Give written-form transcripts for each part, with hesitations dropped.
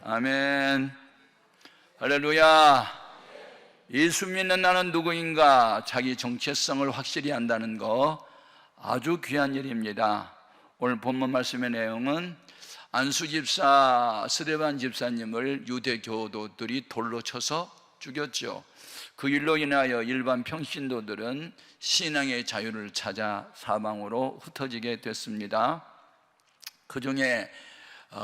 아멘. 할렐루야. 예수 믿는 나는 누구인가? 자기 정체성을 확실히 한다는 거 아주 귀한 일입니다. 오늘 본문 말씀의 내용은 안수 집사 스데반 집사님을 유대 교도들이 돌로 쳐서 죽였죠. 그 일로 인하여 일반 평신도들은 신앙의 자유를 찾아 사방으로 흩어지게 됐습니다. 그 중에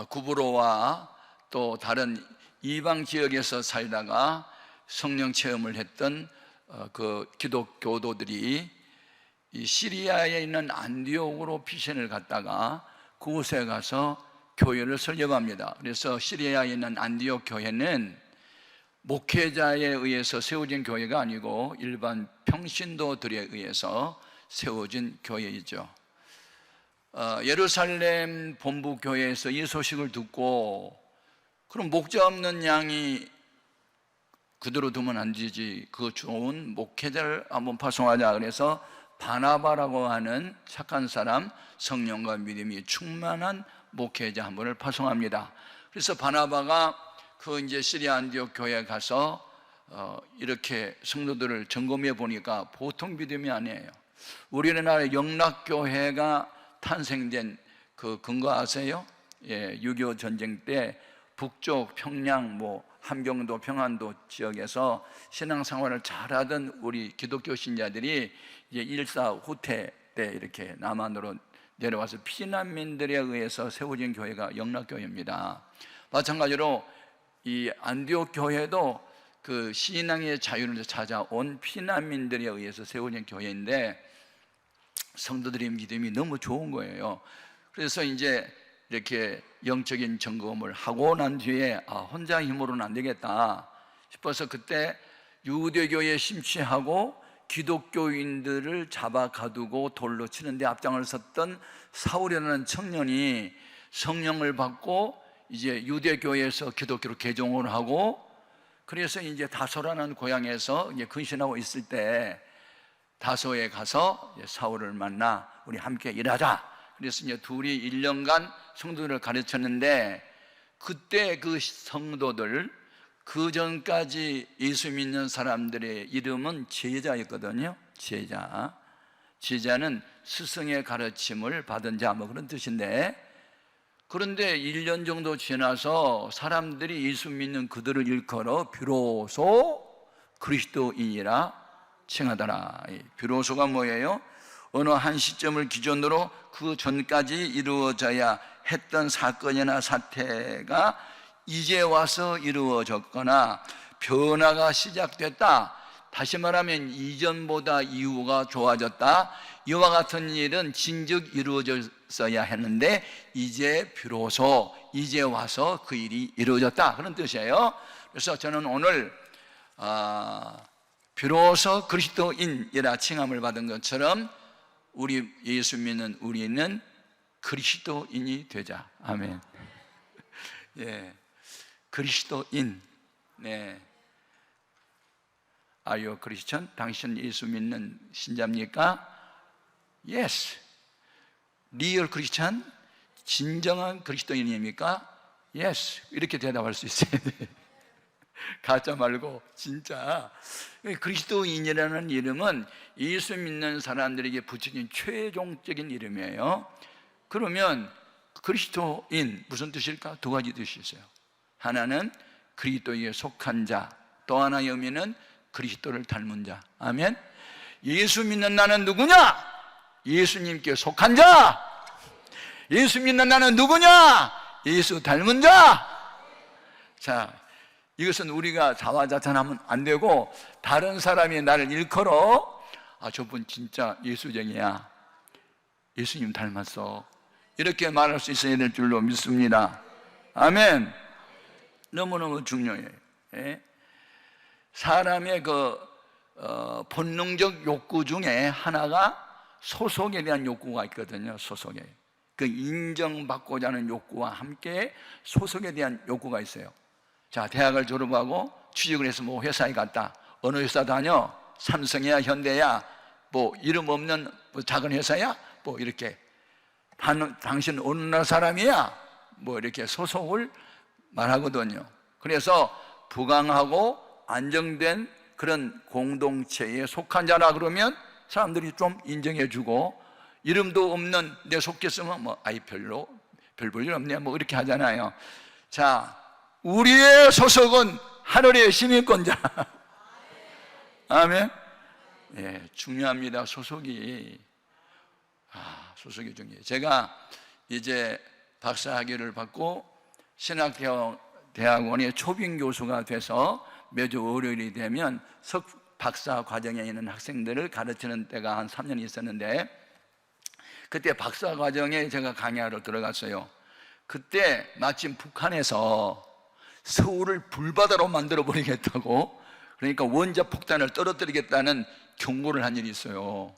구브로와 또 다른 이방 지역에서 살다가 성령 체험을 했던 그 기독교도들이 이 시리아에 있는 안디옥으로 피신을 갔다가 그곳에 가서 교회를 설립합니다. 그래서 시리아에 있는 안디옥 교회는 목회자에 의해서 세워진 교회가 아니고 일반 평신도들에 의해서 세워진 교회이죠. 예루살렘 본부 교회에서 이 소식을 듣고 그럼 목자 없는 양이 그대로 두면 안 되지, 그 좋은 목회자를 한번 파송하자. 그래서 바나바라고 하는 착한 사람, 성령과 믿음이 충만한 목회자 한 분을 파송합니다. 그래서 바나바가 그 이제 시리아 안디옥 교회에 가서 이렇게 성도들을 점검해 보니까 보통 믿음이 아니에요. 우리나라 영락교회가 탄생된 그 근거 아세요? 6.25 전쟁 때 북쪽 평양 함경도 평안도 지역에서 신앙생활을 잘하던 우리 기독교 신자들이 이제 1.4 후퇴 때 이렇게 남한으로 내려와서 피난민들에 의해서 세워진 교회가 영락교회입니다. 마찬가지로 이 안디옥 교회도 그 신앙의 자유를 찾아온 피난민들에 의해서 세워진 교회인데 성도들의 믿음이 너무 좋은 거예요. 그래서 이제 이렇게 영적인 점검을 하고 난 뒤에 혼자 힘으로는 안 되겠다 싶어서 그때 유대교에 심취하고 기독교인들을 잡아 가두고 돌로 치는데 앞장을 섰던 사울이라는 청년이 성령을 받고 이제 유대교에서 기독교로 개종을 하고, 그래서 이제 다소라는 고향에서 이제 근신하고 있을 때 다소에 가서 사울을 만나 우리 함께 일하자. 그래서 이제 둘이 1년간 성도들을 가르쳤는데, 그때 그 성도들, 그 전까지 예수 믿는 사람들의 이름은 제자였거든요. 제자는 스승의 가르침을 받은 자 그런 뜻인데, 그런데 1년 정도 지나서 사람들이 예수 믿는 그들을 일컬어 비로소 그리스도인이라 칭하더라. 비로소가 뭐예요? 어느 한 시점을 기준으로 그 전까지 이루어져야 했던 사건이나 사태가 이제 와서 이루어졌거나 변화가 시작됐다. 다시 말하면 이전보다 이후가 좋아졌다. 이와 같은 일은 진즉 이루어졌어야 했는데 이제 비로소 이제 와서 그 일이 이루어졌다, 그런 뜻이에요. 그래서 저는 오늘 비로소 그리스도인이라 칭함을 받은 것처럼 우리 예수 믿는 우리는 그리스도인이 되자. 아멘. 예, 그리스도인. 네. Are you a Christian? 당신 예수 믿는 신자입니까? Yes. Real Christian? 진정한 그리스도인입니까? Yes. 이렇게 대답할 수 있어야 돼. 가짜 말고 진짜. 그리스도인이라는 이름은 예수 믿는 사람들에게 붙여진 최종적인 이름이에요. 그러면 그리스도인 무슨 뜻일까? 두 가지 뜻이 있어요. 하나는 그리스도에 속한 자, 또 하나의 의미는 그리스도를 닮은 자. 아멘. 예수 믿는 나는 누구냐? 예수님께 속한 자. 예수 믿는 나는 누구냐? 예수 닮은 자. 자, 이것은 우리가 자화자찬하면 안 되고, 다른 사람이 나를 일컬어 저분 진짜 예수쟁이야, 예수님 닮았어, 이렇게 말할 수 있어야 될 줄로 믿습니다. 아멘. 너무너무 중요해요. 예? 사람의 본능적 욕구 중에 하나가 소속에 대한 욕구가 있거든요. 소속에, 그 인정받고자 하는 욕구와 함께 소속에 대한 욕구가 있어요. 자, 대학을 졸업하고 취직을 해서 회사에 갔다. 어느 회사 다녀? 삼성이야, 현대야, 이름 없는 작은 회사야? 이렇게. 당신 어느 나라 사람이야? 이렇게 소속을 말하거든요. 그래서 부강하고 안정된 그런 공동체에 속한 자라 그러면 사람들이 좀 인정해주고, 이름도 없는 내 속했으면 뭐 아이 별로 별 볼 일 없네 뭐 이렇게 하잖아요. 자, 우리의 소속은 하늘의 시민권자. 아멘. 예, 중요합니다. 소속이. 소속이 중요해요. 제가 이제 박사학위를 받고 신학대학원의 초빙 교수가 돼서 매주 월요일이 되면 박사 과정에 있는 학생들을 가르치는 때가 한 3년 있었는데, 그때 박사 과정에 제가 강의하러 들어갔어요. 그때 마침 북한에서 서울을 불바다로 만들어 버리겠다고, 그러니까 원자폭탄을 떨어뜨리겠다는 경고를 한 일이 있어요.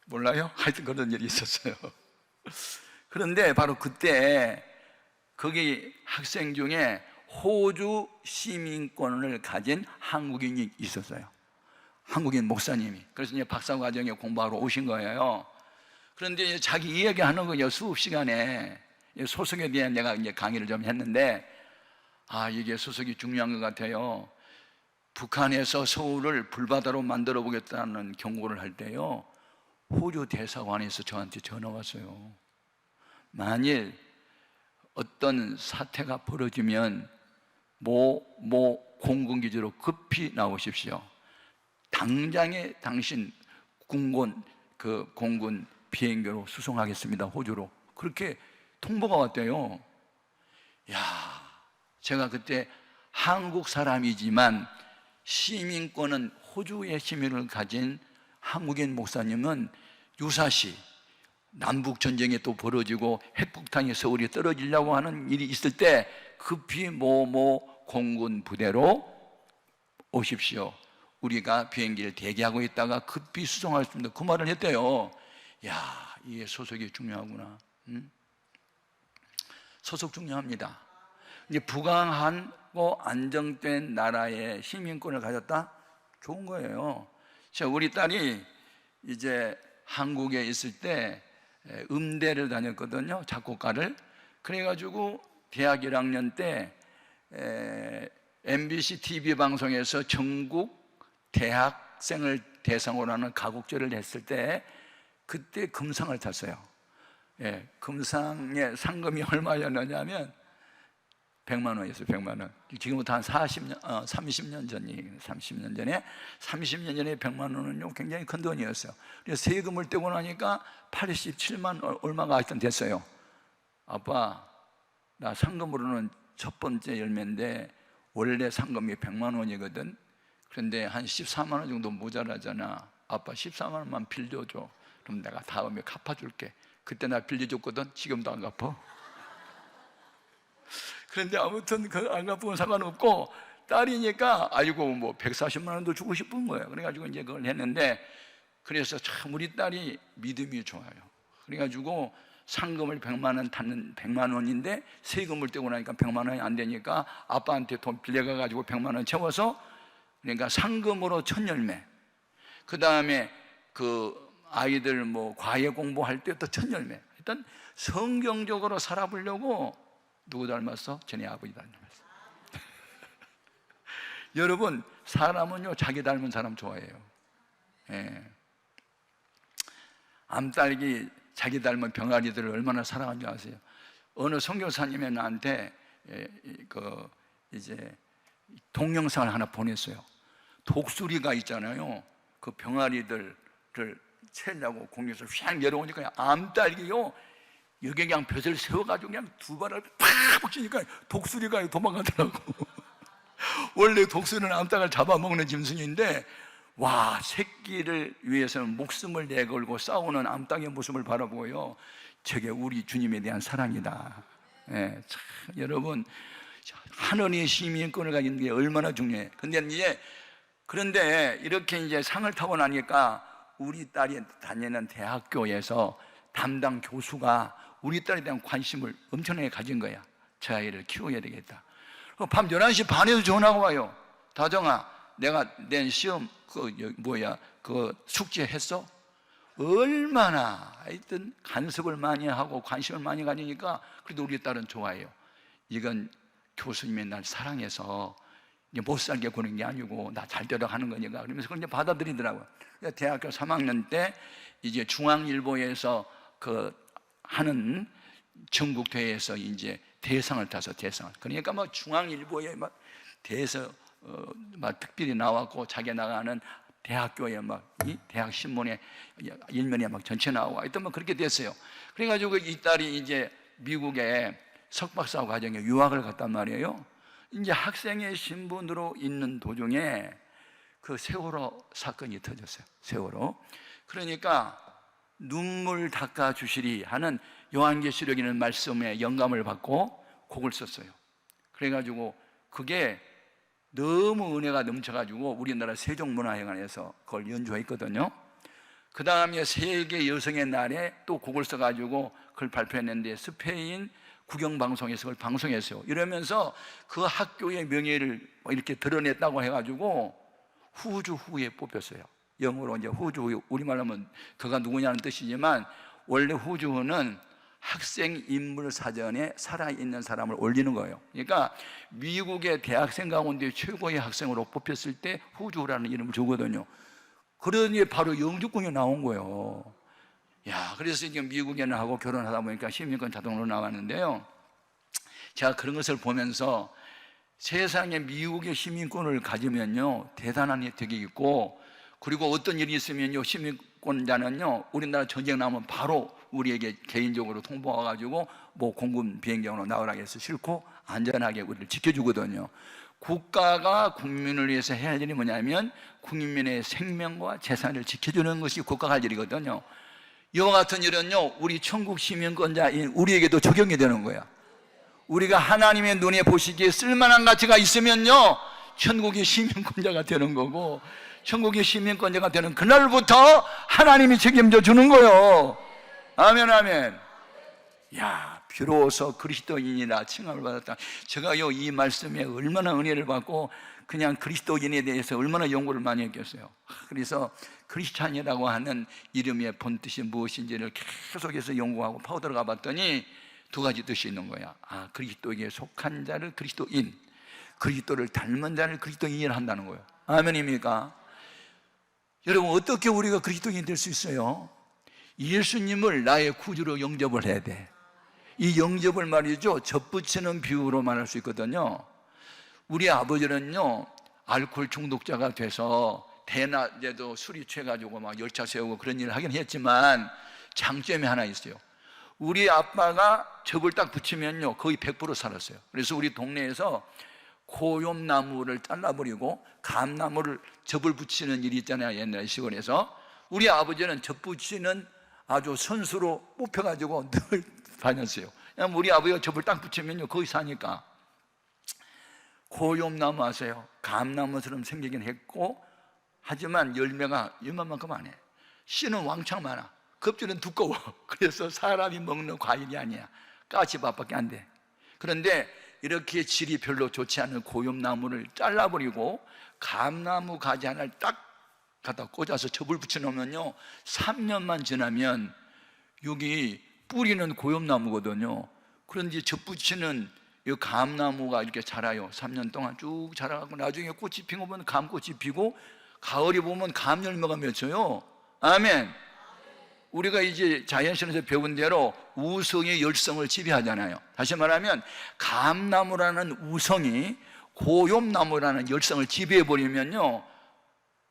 몰라요? 하여튼 그런 일이 있었어요. 그런데 바로 그때 거기 학생 중에 호주 시민권을 가진 한국인이 있었어요. 한국인 목사님이. 그래서 이제 박사 과정에 공부하러 오신 거예요. 그런데 이제 자기 이야기하는 거요, 수업 시간에. 소속에 대한 내가 이제 강의를 좀 했는데, 이게 소속이 중요한 것 같아요. 북한에서 서울을 불바다로 만들어 보겠다는 경고를 할 때요, 호주 대사관에서 저한테 전화 왔어요. 만일 어떤 사태가 벌어지면 모 공군기지로 급히 나오십시오. 당장에 당신 공군 비행기로 수송하겠습니다, 호주로. 그렇게 통보가 왔대요. 제가 그때 한국 사람이지만 시민권은 호주의 시민을 가진 한국인 목사님은 유사시 남북전쟁이 또 벌어지고 핵폭탄이 서울에 떨어지려고 하는 일이 있을 때 급히 모 공군 부대로 오십시오. 우리가 비행기를 대기하고 있다가 급히 수송하겠습니다. 그 말을 했대요. 이게 소속이 중요하구나. 소속 중요합니다. 이제 부강하고 안정된 나라의 시민권을 가졌다? 좋은 거예요. 우리 딸이 이제 한국에 있을 때 음대를 다녔거든요, 작곡가를. 그래가지고 대학 1학년 때 MBC TV 방송에서 전국 대학생을 대상으로 하는 가곡제를 했을 때 그때 금상을 탔어요. 금상의 상금이 얼마였느냐면 100만 원이었어요. 100만 원. 지금부터 한 30년 전에 30년 전에 100만 원은요 굉장히 큰 돈이었어요. 그래서 세금을 떼고 나니까 87만 얼마가 하여튼 됐어요. 아빠, 나 상금으로는 첫 번째 열매인데 원래 상금이 100만 원이거든. 그런데 한 14만 원 정도 모자라잖아. 아빠 14만 원만 빌려줘. 그럼 내가 다음에 갚아줄게. 그때 나 빌려줬거든. 지금도 안 갚아. 그런데 아무튼 안 갚으면 상관없고, 딸이니까 뭐 140만 원도 주고 싶은 거예요. 그래가지고 이제 그걸 했는데, 그래서 참 우리 딸이 믿음이 좋아요. 그래가지고 상금을 100만 원 탔는 100만 원인데 세금을 떼고 나니까 100만 원이 안 되니까 아빠한테 돈 빌려가가지고 100만 원 채워서, 그러니까 상금으로 1000열매, 그 다음에 아이들 과외 공부할 때 또 1000열매. 일단 성경적으로 살아보려고 누구 닮았어? 전에 아버지 닮았어. 여러분, 사람은요 자기 닮은 사람 좋아해요. 암딸기 자기 닮은 병아리들을 얼마나 사랑하는지 아세요? 어느 선교사님이 나한테 이제 동영상을 하나 보냈어요. 독수리가 있잖아요. 그 병아리들을 채려고 공에서 휙 내려오니까 암딸기요, 여기 그냥 벼슬 세워가지고 그냥 두 발을 팍 붙이니까 독수리가 도망가더라고. 원래 독수리는 암탉을 잡아먹는 짐승인데, 와, 새끼를 위해서는 목숨을 내걸고 싸우는 암탉의 모습을 바라보고요, 저게 우리 주님에 대한 사랑이다. 참, 여러분, 하늘의 시민권을 가지는 게 얼마나 중요해. 그런데 이렇게 이제 상을 타고 나니까 우리 딸이 다니는 대학교에서 담당 교수가 우리 딸에 대한 관심을 엄청나게 가진 거야. 저 아이를 키워야 되겠다. 밤 11시 반에도 전화가 와요. 다정아, 내가 낸 시험 그 숙제 했어? 얼마나 하여튼 간섭을 많이 하고 관심을 많이 가지니까 그래도 우리 딸은 좋아해요. 이건 교수님이 날 사랑해서 이제 못 살게 구는 게 아니고 나 잘 되려 하는 거니까 그러면서 그걸 이제 받아들이더라고요. 대학교 3학년 때 이제 중앙일보에서 그 하는 전국대회에서 이제 대상을 타서 대상을, 그러니까 뭐 중앙일보에 막 대에서 막 특별히 나왔고 자기 나가는 대학교에 막 이 대학 신문에 일면에 막 전체 나오고 하여튼 뭐 그렇게 됐어요. 그래가지고 이 딸이 이제 미국에 석박사 과정에 유학을 갔단 말이에요. 이제 학생의 신분으로 있는 도중에 그 세월호 사건이 터졌어요. 세월호. 그러니까 눈물 닦아 주시리 하는 요한계시록이라는 말씀에 영감을 받고 곡을 썼어요. 그래가지고 그게 너무 은혜가 넘쳐가지고 우리나라 세종문화회관에서 그걸 연주했거든요. 그 다음에 세계 여성의 날에 또 곡을 써가지고 그걸 발표했는데 스페인 국영방송에서 그걸 방송했어요. 이러면서 그 학교의 명예를 이렇게 드러냈다고 해가지고 후주후에 뽑혔어요. 영어로 이제 후주후, 우리말로 하면 그가 누구냐는 뜻이지만 원래 후주후는 학생 인물 사전에 살아있는 사람을 올리는 거예요. 그러니까 미국의 대학생 가운데 최고의 학생으로 뽑혔을 때 후주라는 이름을 주거든요. 그러니 바로 영주권이 나온 거예요. 야, 그래서 지금 미국에는 하고 결혼하다 보니까 시민권 자동으로 나왔는데요. 제가 그런 것을 보면서 세상에 미국의 시민권을 가지면요 대단한 혜택이 있고, 그리고 어떤 일이 있으면요 시민권자는요 우리나라 전쟁 나면 바로 우리에게 개인적으로 통보와가지고 뭐 공군 비행장으로 나오라고 해서 싣고 안전하게 우리를 지켜주거든요. 국가가 국민을 위해서 해야 할 일이 뭐냐면 국민의 생명과 재산을 지켜주는 것이 국가가 할 일이거든요. 이와 같은 일은요 우리 천국 시민권자인 우리에게도 적용이 되는 거야. 우리가 하나님의 눈에 보시기에 쓸만한 가치가 있으면요 천국의 시민권자가 되는 거고, 천국의 시민권자가 되는 그날부터 하나님이 책임져 주는 거예요. 아멘, 아멘. 야, 비로소 그리스도인이라 칭함을 받았다. 제가요 이 말씀에 얼마나 은혜를 받고 그냥 그리스도인에 대해서 얼마나 연구를 많이 했겠어요. 그래서 크리스찬이라고 하는 이름의 본뜻이 무엇인지를 계속해서 연구하고 파고 들어가 봤더니 두 가지 뜻이 있는 거야. 아, 그리스도에게 속한 자를 그리스도인, 그리스도를 닮은 자를 그리스도인이라 한다는 거예요. 아멘입니까? 여러분, 어떻게 우리가 그리스도인이 될 수 있어요? 예수님을 나의 구주로 영접을 해야 돼. 이 영접을 말이죠 접붙이는 비유로 말할 수 있거든요. 우리 아버지는요 알코올 중독자가 돼서 대낮에도 술이 취해가지고 막 열차 세우고 그런 일을 하긴 했지만 장점이 하나 있어요. 우리 아빠가 접을 딱 붙이면요 거의 100% 살았어요. 그래서 우리 동네에서 고염나무를 잘라버리고 감나무를 접을 붙이는 일이 있잖아요. 옛날 시골에서 우리 아버지는 접 붙이는 아주 선수로 뽑혀가지고 늘 다녔어요. 우리 아버지가 접을 딱 붙이면요 거기 사니까. 고염나무 아세요? 감나무처럼 생기긴 했고 하지만 열매가 이만큼 안 해. 씨는 왕창 많아. 껍질은 두꺼워. 그래서 사람이 먹는 과일이 아니야. 까치밥밖에 안 돼. 그런데 이렇게 질이 별로 좋지 않은 고염나무를 잘라버리고 감나무 가지 하나를 딱 갖다 꽂아서 접을 붙여놓으면요 3년만 지나면 여기 뿌리는 고염나무거든요. 그런데 접 붙이는 이 감나무가 이렇게 자라요. 3년 동안 쭉 자라고 나중에 꽃이 피고 보면 감꽃이 피고 가을이 보면 감열매가 맺혀요. 아멘. 우리가 이제 자연신에서 배운 대로 우성이 열성을 지배하잖아요. 다시 말하면 감나무라는 우성이 고염나무라는 열성을 지배해버리면요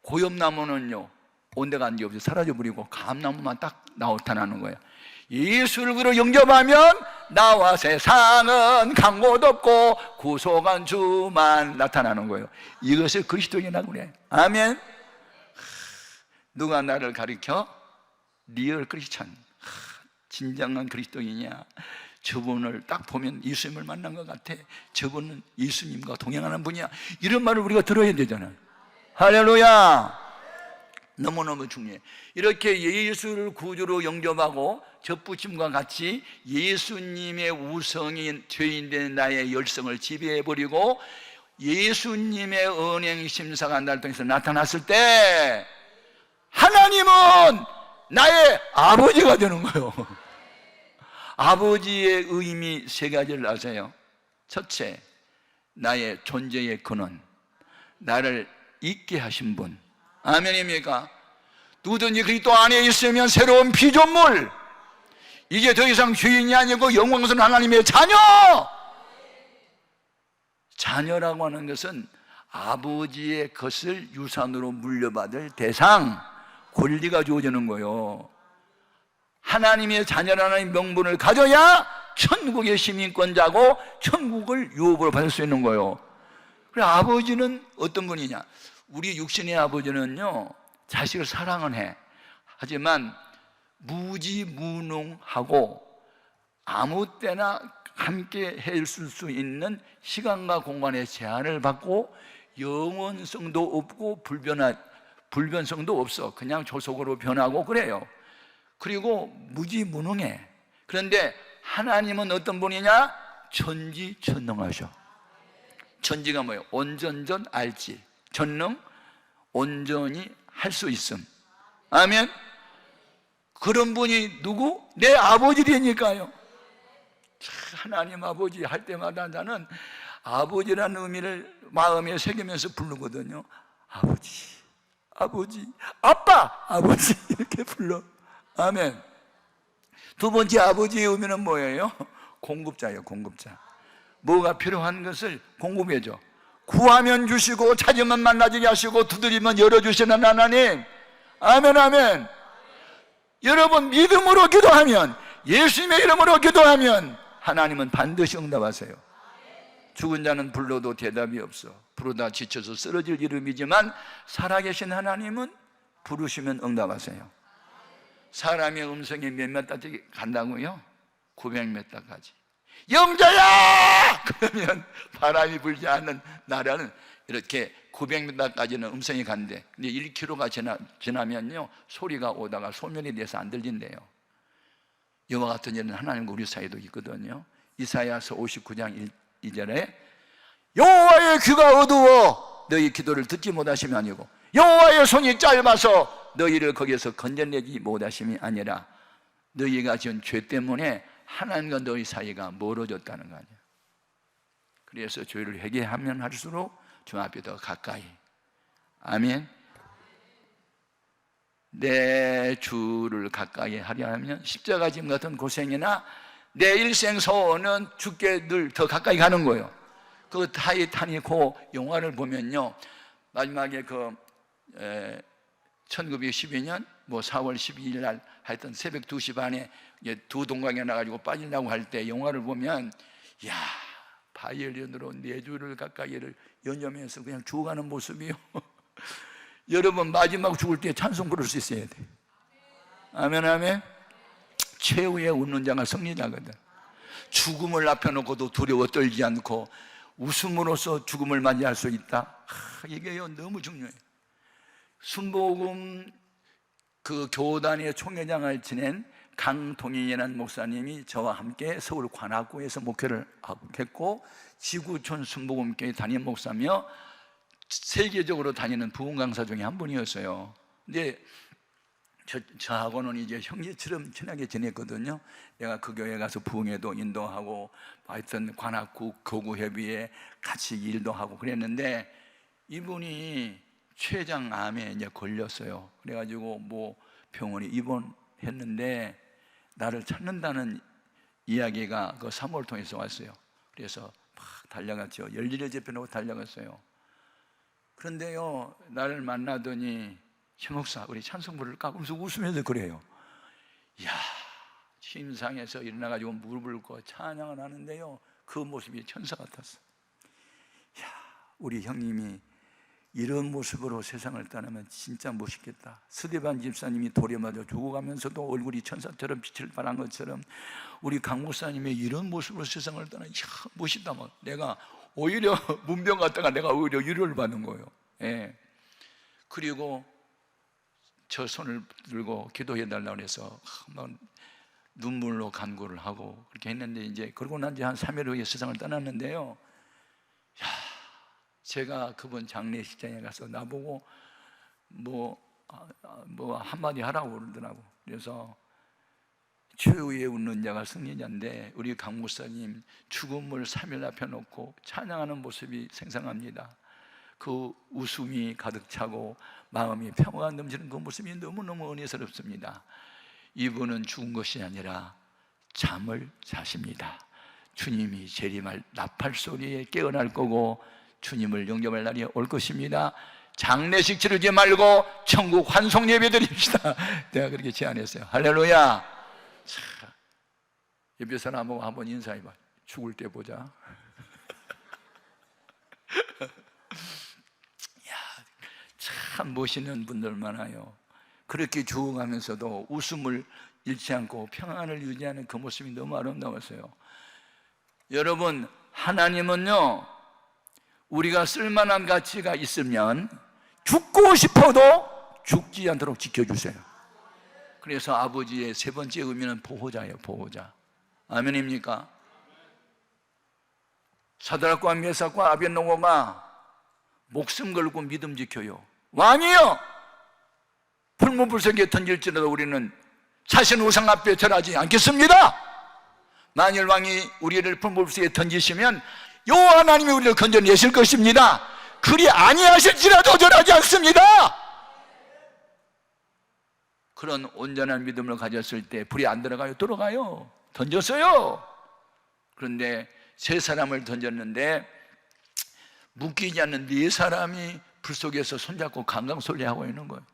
고염나무는요 온데가 안 데 없이 사라져버리고 감나무만 딱 나타나는 거예요. 예수를 그로 영접하면 나와 세상은 간 곳 없고 구속한 주만 나타나는 거예요. 이것을 그리스도인이라고 그래. 아멘. 누가 나를 가리켜? 리얼 크리스찬, 진정한 그리스도인이냐? 저분을 딱 보면 예수님을 만난 것 같아. 저분은 예수님과 동행하는 분이야. 이런 말을 우리가 들어야 되잖아요. 할렐루야. 너무너무 중요해. 이렇게 예수를 구주로 영접하고 접붙임과 같이 예수님의 우성인 죄인된 나의 열성을 지배해버리고 예수님의 은행 심사가 날 통해서 나타났을 때 하나님은 나의 아버지가 되는 거예요. 아버지의 의미 세 가지를 아세요? 첫째, 나의 존재의 근원, 나를 있게 하신 분. 아멘입니까? 누구든지 그리스도 안에 있으면 새로운 피조물, 이제 더 이상 죄인이 아니고 영광스러운 하나님의 자녀. 자녀라고 하는 것은 아버지의 것을 유산으로 물려받을 대상, 권리가 주어지는 거예요. 하나님의 자녀라는 명분을 가져야 천국의 시민권자고 천국을 유업으로 받을 수 있는 거예요. 그래, 아버지는 어떤 분이냐? 우리 육신의 아버지는요, 자식을 사랑은 해. 하지만 무지무능하고 아무 때나 함께 해줄 수 있는 시간과 공간의 제한을 받고 영원성도 없고 불변성도 없어. 그냥 조속으로 변하고 그래요. 그리고 무지무능해. 그런데 하나님은 어떤 분이냐? 전지전능하셔. 전지가 뭐예요? 온전전 알지. 전능, 온전히 할 수 있음. 아멘. 그런 분이 누구? 내 아버지라니까요. 하나님 아버지 할 때마다 나는 아버지라는 의미를 마음에 새기면서 부르거든요. 아버지, 아버지, 아빠, 아버지 이렇게 불러. 아멘. 두 번째 아버지의 의미는 뭐예요? 공급자예요. 공급자. 뭐가 필요한 것을 공급해줘. 구하면 주시고 찾으면 만나지게 하시고 두드리면 열어주시는 하나님. 아멘, 아멘. 여러분 믿음으로 기도하면, 예수님의 이름으로 기도하면 하나님은 반드시 응답하세요. 죽은 자는 불러도 대답이 없어. 부르다 지쳐서 쓰러질 이름이지만 살아계신 하나님은 부르시면 응답하세요. 사람의 음성이 몇몇 따지 간다고요? 900몇 따까지. 영자야! 그러면 바람이 불지 않는 나라는 이렇게 900m까지는 음성이 간대. 근데 1km가 지나면요, 소리가 오다가 소멸이 돼서 안 들린대요. 이와 같은 일은 하나님과 우리 사이도 있거든요. 이사야서 59장 2절에 여호와의 귀가 어두워 너희 기도를 듣지 못하심이 아니고 여호와의 손이 짧아서 너희를 거기에서 건져내지 못하심이 아니라 너희가 지은 죄 때문에 하나님과 너희 사이가 멀어졌다는 거 아니에요. 그래서 죄를 회개하면 할수록 주 앞에 더 가까이. 아멘. 내 주를 가까이 하려 하면 십자가 짐 같은 고생이나 내 일생 소원은 주께 늘 더 가까이 가는 거예요. 그 타이타닉호 영화를 보면요, 마지막에 1912년 4월 12일 날 하여튼 새벽 2시 반에 두 동강에 나가지고 빠지려고 할 때 영화를 보면, 야, 바이올린으로 내 주를 가까이를 연주하면서 그냥 죽어가는 모습이요. 여러분 마지막 죽을 때 찬송 부를 수 있어야 돼. 아멘, 아멘. 최후의 웃는 자가 승리자거든. 죽음을 앞에 놓고도 두려워 떨지 않고 웃음으로써 죽음을 맞이할 수 있다. 이게요 너무 중요해요. 순복음 교단의 총회장을 지낸 강동인이라는 목사님이 저와 함께 서울 관악구에서 목회를 했고 지구촌 순복음교회 담임 목사며 세계적으로 다니는 부흥 강사 중에 한 분이었어요. 근데 저하고는 이제 형제처럼 친하게 지냈거든요. 내가 그 교회 가서 부흥회도 인도하고 하여튼 관악구 교구협의회 같이 일도 하고 그랬는데 이분이 췌장암에 이제 걸렸어요. 그래가지고 병원에 입원했는데 나를 찾는다는 이야기가 그 사무를 통해서 왔어요. 그래서 막 달려갔죠. 열일을 제펴놓고 달려갔어요. 그런데요, 나를 만나더니 최 목사 우리 찬송 부를까? 그러면서 웃으면서 그래요. 이야, 침상에서 일어나가지고 무릎을 꿇고 찬양을 하는데요, 그 모습이 천사 같았어. 이야, 우리 형님이 이런 모습으로 세상을 떠나면 진짜 멋있겠다. 스데반 집사님이 돌에 맞아 죽어가면서도 얼굴이 천사처럼 빛을 발한 것처럼 우리 강 목사님이 이런 모습으로 세상을 떠나, 이야, 멋있다. 내가 오히려 문병 갔다가 내가 오히려 위로를 받는 거예요. 예. 그리고 저 손을 들고 기도해 달라고 해서 막 눈물로 간구를 하고 그렇게 했는데 이제 그러고 난 지 한 3일 후에 세상을 떠났는데요. 야, 제가 그분 장례식장에 가서 나보고 한마디 하라고 그러더라고. 그래서 최후에 웃는 자가 승리자인데 우리 강 목사님 죽음을 3일 앞에 놓고 찬양하는 모습이 생생합니다. 그 웃음이 가득 차고 마음이 평화가 넘치는 그 모습이 너무너무 은혜스럽습니다. 이분은 죽은 것이 아니라 잠을 자십니다. 주님이 재림할 나팔 소리에 깨어날 거고 주님을 영접할 날이 올 것입니다. 장례식 치르지 말고 천국 환송 예배 드립시다. 내가 그렇게 제안했어요. 할렐루야. 자, 옆에 사람하고 한번 인사해봐. 죽을 때 보자. 참 멋있는 분들 많아요. 그렇게 죽어가면서도 웃음을 잃지 않고 평안을 유지하는 그 모습이 너무 아름다웠어요. 여러분, 하나님은요, 우리가 쓸만한 가치가 있으면 죽고 싶어도 죽지 않도록 지켜주세요. 그래서 아버지의 세 번째 의미는 보호자예요. 보호자. 아멘입니까? 사드락과 메삭과 아벳노고가 목숨 걸고 믿음 지켜요. 왕이요, 불문불석에 던질지라도 우리는 자신 우상 앞에 절하지 않겠습니다. 만일 왕이 우리를 불문불석에 던지시면 여호와 하나님이 우리를 건져내실 것입니다. 그리 아니하실지라도 절하지 않습니다. 그런 온전한 믿음을 가졌을 때 불이 안 들어가요? 들어가요. 던졌어요. 그런데 세 사람을 던졌는데 묶이지 않는 네 사람이 불 속에서 손잡고 강강술래하고 있는 거예요.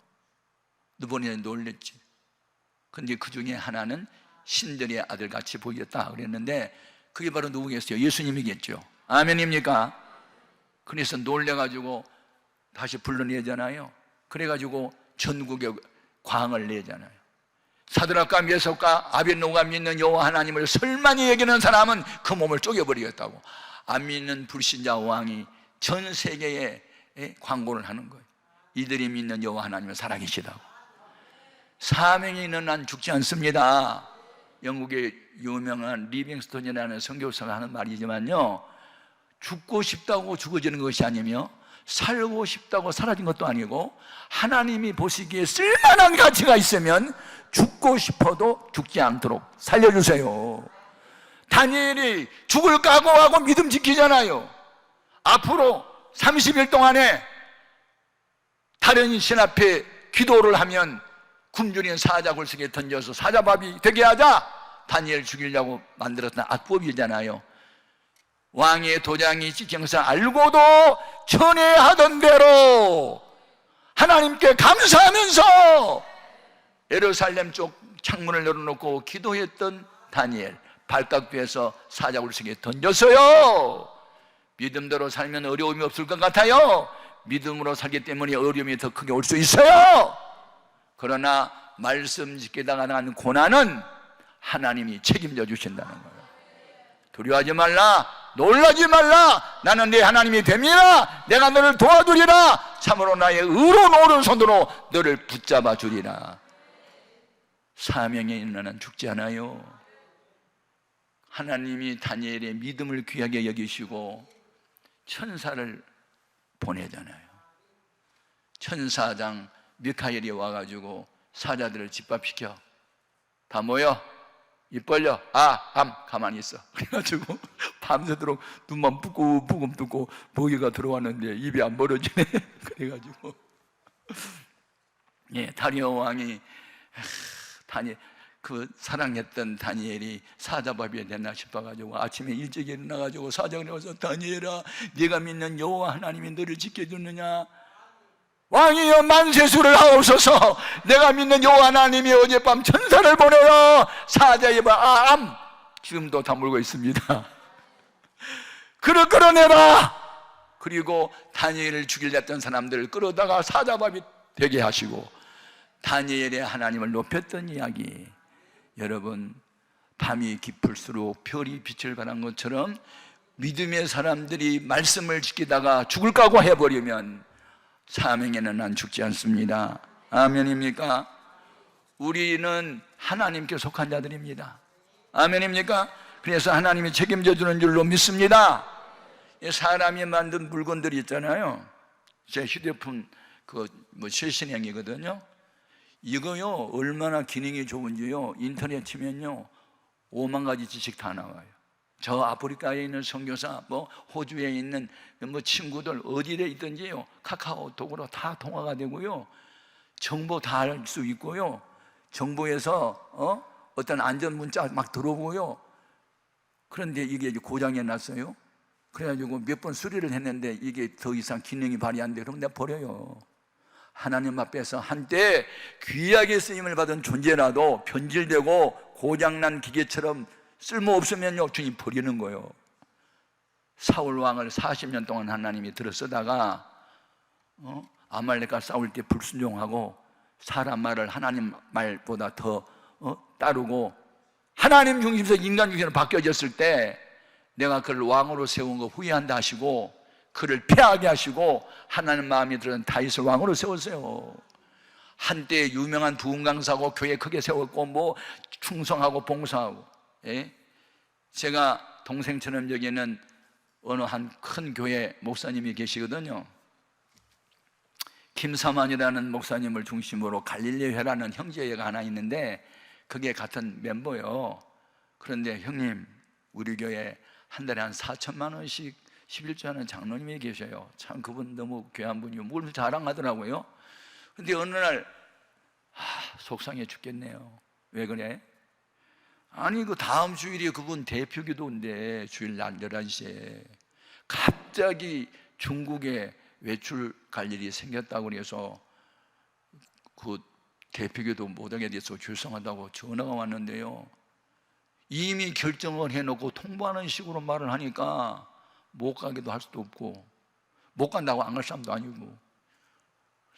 누번이나 놀랬지. 근데 그 중에 하나는 신들의 아들같이 보였다 그랬는데 그게 바로 누구겠어요? 예수님이겠죠. 아멘입니까? 그래서 놀래가지고 다시 불러내잖아요. 그래가지고 전국에 광을 내잖아요. 사드락과 메삭과 아벳노고가 믿는 여호와 하나님을 설만히 여기는 사람은 그 몸을 쪼개버리겠다고. 안 믿는 불신자 왕이 전 세계에 광고를 하는 거예요. 이들이 믿는 여호와 하나님은 살아계시다고. 사명이 있는 한 죽지 않습니다. 영국의 유명한 리빙스톤이라는 선교사가 하는 말이지만요, 죽고 싶다고 죽어지는 것이 아니며 살고 싶다고 사라진 것도 아니고 하나님이 보시기에 쓸만한 가치가 있으면 죽고 싶어도 죽지 않도록 살려주세요. 다니엘이 죽을 각오하고 믿음 지키잖아요. 앞으로 30일 동안에 다른 신 앞에 기도를 하면 굶주린 사자 굴속에 던져서 사자밥이 되게 하자. 다니엘 죽이려고 만들었던 악법이잖아요. 왕의 도장이 찍혀서 알고도 전에하던 대로 하나님께 감사하면서 예루살렘 쪽 창문을 열어놓고 기도했던 다니엘, 발각돼서 사자굴속에 던졌어요. 믿음대로 살면 어려움이 없을 것 같아요. 믿음으로 살기 때문에 어려움이 더 크게 올 수 있어요. 그러나 말씀 지키다가 나는 고난은 하나님이 책임져 주신다는 거예요. 두려워하지 말라, 놀라지 말라. 나는 네 하나님이 됨이라. 내가 너를 도와주리라. 참으로 나의 의로운 오른손으로 너를 붙잡아 주리라. 사명에 있는 한 죽지 않아요. 하나님이 다니엘의 믿음을 귀하게 여기시고 천사를 보내잖아요. 천사장 미카엘이 와가지고 사자들을 집합시켜. 다 모여. 입 벌려. 가만히 있어. 그래가지고 밤새도록 눈만 뿌금 뜨고 먹이가 들어왔는데 입이 안 벌어지네. 그래가지고 다리오 왕이 그 사랑했던 다니엘이 사자밥이 됐나 싶어가지고 아침에 일찍 일어나가지고 사자에 와서 다니엘아, 네가 믿는 여호와 하나님이 너를 지켜주느냐? 왕이여 만세수를 하옵소서. 내가 믿는 여호와 하나님이 어젯밤 천사를 보내어 사자의 밥 지금도 다물고 있습니다. 그를 끌어내라. 그리고 다니엘을 죽이려 했던 사람들을 끌어다가 사자밥이 되게 하시고 다니엘의 하나님을 높였던 이야기. 여러분, 밤이 깊을수록 별이 빛을 발한 것처럼 믿음의 사람들이 말씀을 지키다가 죽을 각오 해버리면 사명에는 안 죽지 않습니다. 아멘입니까? 우리는 하나님께 속한 자들입니다. 아멘입니까? 그래서 하나님이 책임져 주는 줄로 믿습니다. 사람이 만든 물건들이 있잖아요. 제 휴대폰 최신형이거든요. 이거요 얼마나 기능이 좋은지요, 인터넷 치면요 5만 가지 지식 다 나와요. 저 아프리카에 있는 선교사, 뭐 호주에 있는 뭐 친구들 어디에 있든지요 카카오톡으로 다 통화가 되고요, 정보 다 알 수 있고요, 정보에서 어떤 안전 문자 막 들어오고요. 그런데 이게 고장이 났어요. 그래가지고 몇 번 수리를 했는데 이게 더 이상 기능이 발휘 안 돼. 그럼 내가 버려요. 하나님 앞에서 한때 귀하게 쓰임을 받은 존재라도 변질되고 고장난 기계처럼 쓸모없으면요 주님 버리는 거예요. 사울 왕을 40년 동안 하나님이 들어 쓰다가 아말렉과 싸울 때 불순종하고 사람 말을 하나님 말보다 더 따르고 하나님 중심에서 인간 중심으로 바뀌어졌을 때 내가 그를 왕으로 세운 거 후회한다 하시고 그를 패하게 하시고 하나님 마음에 들은 다윗을 왕으로 세웠어요. 한때 유명한 부흥 강사고 교회 크게 세웠고 뭐 충성하고 봉사하고. 예? 제가 동생처럼 여기는 어느 한 큰 교회 목사님이 계시거든요. 김사만이라는 목사님을 중심으로 갈릴리회라는 형제회가 하나 있는데 그게 같은 멤버요. 그런데 형님 우리 교회 한 달에 한 4천만 원씩 11조하는 장로님이 계셔요. 참 그분 너무 귀한 분이요, 뭘 자랑하더라고요. 근데 어느 날 속상해 죽겠네요. 왜 그래? 아니 그 다음 주일이 그분 대표 기도인데 주일날 11시에 갑자기 중국에 외출 갈 일이 생겼다고 그래서 그 대표 기도 못하게 돼서 죄송하다고 전화가 왔는데요, 이미 결정을 해놓고 통보하는 식으로 말을 하니까 못 가기도 할 수도 없고 못 간다고 안 갈 사람도 아니고,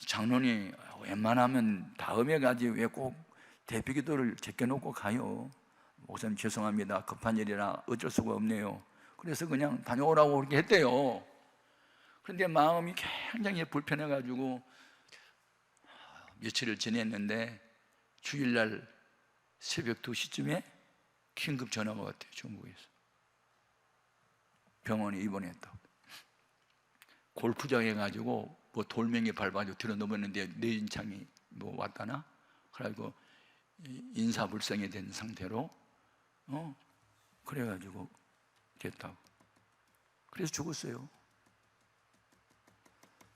장로님 웬만하면 다음에 가지 왜 꼭 대표 기도를 제껴놓고 가요? 목사님 죄송합니다, 급한 일이라 어쩔 수가 없네요. 그래서 그냥 다녀오라고 그렇게 했대요. 그런데 마음이 굉장히 불편해가지고 며칠을 지냈는데 주일날 새벽 2시쯤에 긴급 전화가 왔대요. 중국에서 병원에 입원했다고. 골프장에 가지고 뭐 돌멩이 밟아가지고 뒤로 넘었는데 뇌인창이 뭐 왔다나 그래가지고 인사불성이 된 상태로 그래가지고 됐다고. 그래서 죽었어요.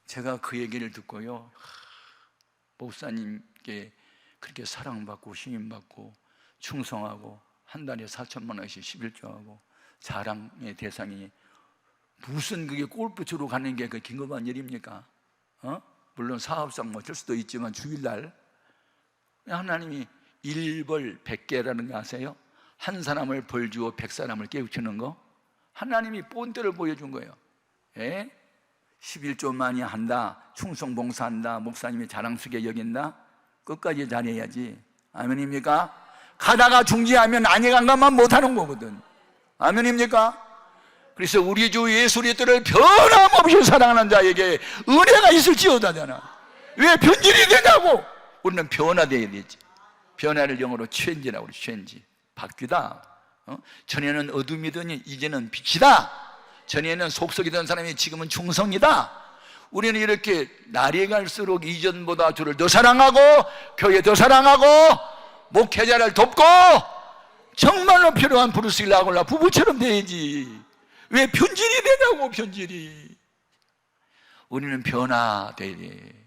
제가 그 얘기를 듣고요, 목사님께 그렇게 사랑받고 힘받고 충성하고 한 달에 4천만 원씩 11조하고 자랑의 대상이 무슨 그게 골프 치러 가는 게 그 긴급한 일입니까? 물론 사업상 뭐 어쩔 수도 있지만 주일날 하나님이 일벌 100개라는 거 아세요? 한 사람을 벌 주어 100사람을 깨우치는 거 하나님이 본때를 보여준 거예요. 예? 11조 많이 한다, 충성 봉사한다, 목사님이 자랑스럽게 여긴다, 끝까지 잘해야지. 아멘입니까? 가다가 중지하면 안에 간 것만 못하는 거거든. 아멘입니까? 그래서 우리 주 예수 그리스도를 변함없이 사랑하는 자에게 은혜가 있을지어다잖아. 왜 변질이 되냐고. 우리는 변화되어야 되지. 변화를 영어로 체인지라고 그래. 체인지, 바뀌다. 전에는 어둠이더니 이제는 빛이다. 전에는 속썩이던 사람이 지금은 충성이다. 우리는 이렇게 날이 갈수록 이전보다 주를 더 사랑하고 교회 더 사랑하고 목회자를 돕고 정말로 필요한 브루스윌라 아굴라 부부처럼 돼야지. 왜 변질이 되냐고. 변질이. 우리는 변화돼야 돼.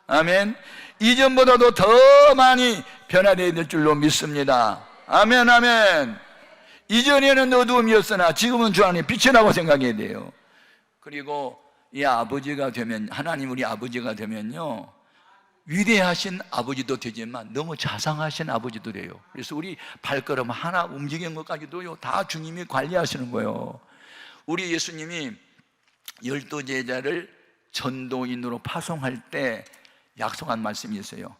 아멘. 이전보다도 더 많이 변화되어야 될 줄로 믿습니다. 아멘. 아멘. 이전에는 어두움이었으나 지금은 주 안에 빛이 나고 생각해야 돼요. 그리고 이 아버지가 되면, 하나님 우리 아버지가 되면요, 위대하신 아버지도 되지만 너무 자상하신 아버지도 돼요. 그래서 우리 발걸음 하나 움직이는 것까지도요 다 주님이 관리하시는 거예요. 우리 예수님이 12제자를 전도인으로 파송할 때 약속한 말씀이 있어요.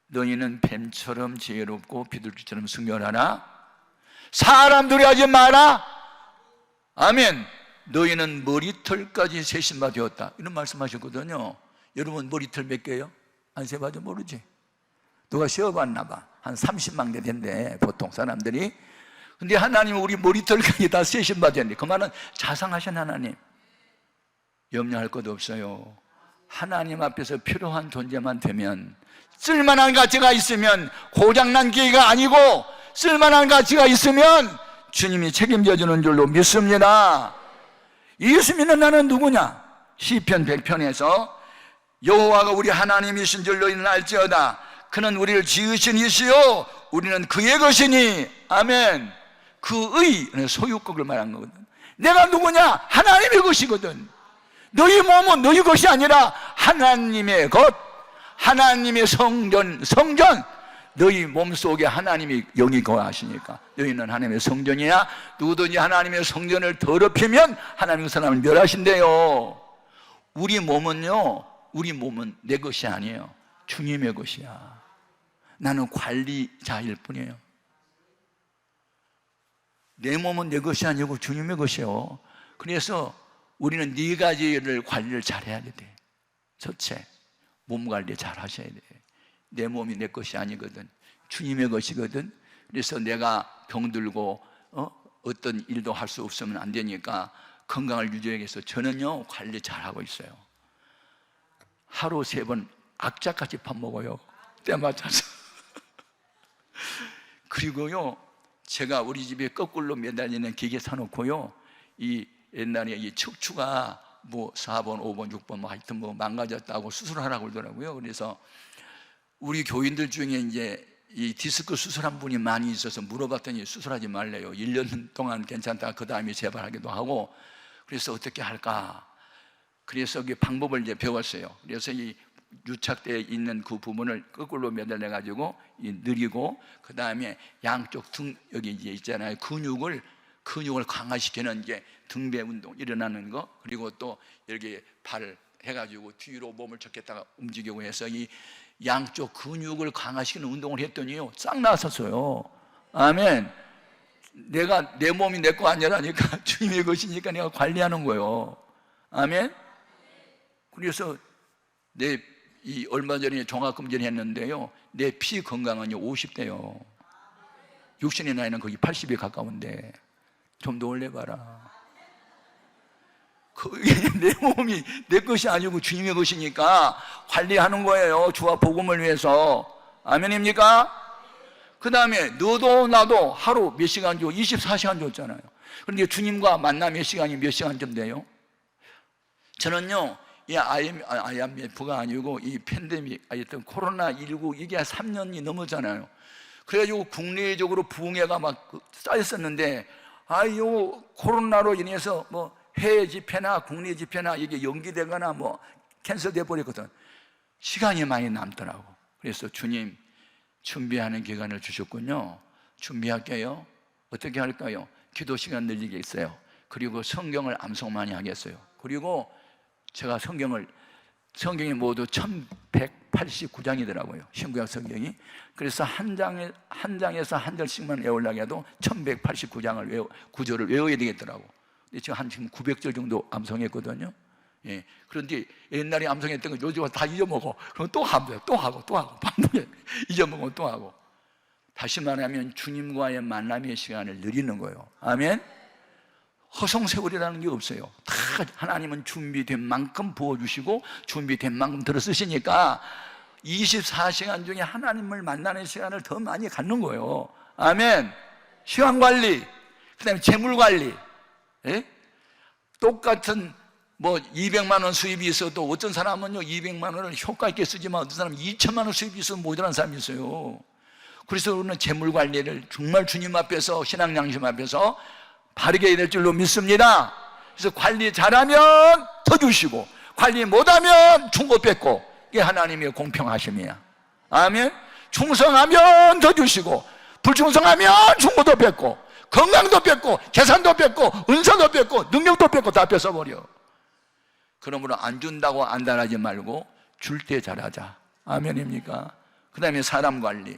너희는 뱀처럼 지혜롭고 비둘기처럼 순결하라. 사람들이 하지 마라. 아멘. 너희는 머리털까지 세신 바 되었다. 이런 말씀하셨거든요. 여러분 머리털 몇 개요? 안 세봐도 모르지. 누가 세어봤나 봐. 한 30만 개 된대 보통 사람들이. 근데 하나님은 우리 머리털까지 다 세신 바 되었는데 그 말은 자상하신 하나님, 염려할 것 없어요. 하나님 앞에서 필요한 존재만 되면, 쓸만한 가치가 있으면, 고장난 기회가 아니고 쓸만한 가치가 있으면 주님이 책임져 주는 줄로 믿습니다. 예수 믿는 나는 누구냐? 시편 100편에서 여호와가 우리 하나님이신 줄 너희는 알지어다. 그는 우리를 지으신 이시요 우리는 그의 것이니. 아멘. 그의 소유격을 말한 거거든. 내가 누구냐? 하나님의 것이거든. 너희 몸은 너희 것이 아니라 하나님의 것, 하나님의 성전. 너희 몸속에 하나님이 영이 거하시니까 너희는 하나님의 성전이야. 누구든지 하나님의 성전을 더럽히면 하나님 그 사람을 멸하신대요. 우리 몸은 내 것이 아니에요. 주님의 것이야. 나는 관리자일 뿐이에요. 내 몸은 내 것이 아니고 주님의 것이에요. 그래서 우리는 네 가지를 관리를 잘해야 돼. 첫째, 몸 관리 잘 하셔야 돼. 내 몸이 내 것이 아니거든. 주님의 것이거든. 그래서 내가 병들고 어떤 일도 할 수 없으면 안 되니까 건강을 유지하기 위해서 저는요 관리 잘하고 있어요. 하루 3번 악착같이 밥 먹어요. 때 맞춰서. 그리고요 제가 우리 집에 거꾸로 매달리는 기계 사놓고요, 이 옛날에 이 척추가 뭐 4번, 5번, 6번 뭐 하여튼 뭐 망가졌다고 수술하라고 그러더라고요. 그래서 우리 교인들 중에 이제 이 디스크 수술한 분이 많이 있어서 물어봤더니 수술하지 말래요. 1년 동안 괜찮다가 그 다음에 재발하기도 하고. 그래서 어떻게 할까? 그래서 그 방법을 이제 배웠어요. 그래서 이 유착되어 있는 그 부분을 거꾸로 매달려 가지고 느리고, 그 다음에 양쪽 등 여기 이제 있잖아요. 근육을 강화시키는 게 등배 운동 일어나는 거, 그리고 또 여기 발 해가지고 뒤로 몸을 젖겠다가 움직이고 해서 이 양쪽 근육을 강화시키는 운동을 했더니요 싹 나섰어요. 아멘. 내가 내 몸이 내 거 아니라니까 주님의 것이니까 내가 관리하는 거예요. 아멘. 그래서 얼마 전에 종합검진 했는데요, 내 피 건강은요 50대요. 육신의 나이는 거의 80에 가까운데 좀 더 올려봐라. 내 몸이 내 것이 아니고 주님의 것이니까 관리하는 거예요. 주와 복음을 위해서. 아멘입니까? 그 다음에 너도 나도 하루 몇 시간 줘? 24시간 줬잖아요. 그런데 주님과 만남의 시간이 몇 시간쯤 돼요? 저는요 이 IMF가 아니고 이 팬데믹, 하여튼 코로나19 이게 3년이 넘었잖아요. 그래가지고 국내적으로 부흥회가 막 쌓였었는데, 요 코로나로 인해서 뭐 해외 집회나 국내 집회나 이게 연기되거나 뭐 캔슬돼 버렸거든. 시간이 많이 남더라고. 그래서 주님 준비하는 기간을 주셨군요. 준비할게요. 어떻게 할까요? 기도 시간 늘리겠어요. 그리고 성경을 암송 많이 하겠어요. 그리고 제가 성경이 모두 1189장이더라고요. 신구약 성경이. 그래서 한 장에서 한 절씩만 외우려고 해도 1189장을 구절을 외워야 되겠더라고. 근데 지금 지금 900절 정도 암송했거든요. 예. 그런데 옛날에 암송했던 거 요즘 다 잊어먹어. 그럼 또 하고 반복해. 잊어먹으면 또 하고. 다시 말하면 주님과의 만남의 시간을 늘리는 거예요. 아멘. 허송세월이라는 게 없어요. 다 하나님은 준비된 만큼 부어주시고 준비된 만큼 들어 쓰시니까 24시간 중에 하나님을 만나는 시간을 더 많이 갖는 거예요. 아멘. 시간관리, 그 다음에 재물관리. 예? 똑같은 뭐 200만 원 수입이 있어도 어떤 사람은요 200만 원을 효과 있게 쓰지만 어떤 사람은 2천만 원 수입이 있어도 모자란 사람이 있어요. 그래서 우리는 재물관리를 정말 주님 앞에서, 신앙 양심 앞에서 바르게 해야 될 줄로 믿습니다. 그래서 관리 잘하면 더 주시고 관리 못하면 준 거 뺏고, 이게 하나님의 공평하심이야. 아멘. 충성하면 더 주시고 불충성하면 준 것도 뺏고 건강도 뺏고 재산도 뺏고 은사도 뺏고 능력도 뺏고 다 뺏어버려. 그러므로 안 준다고 안달하지 말고 줄 때 잘하자. 아멘입니까? 그 다음에 사람 관리.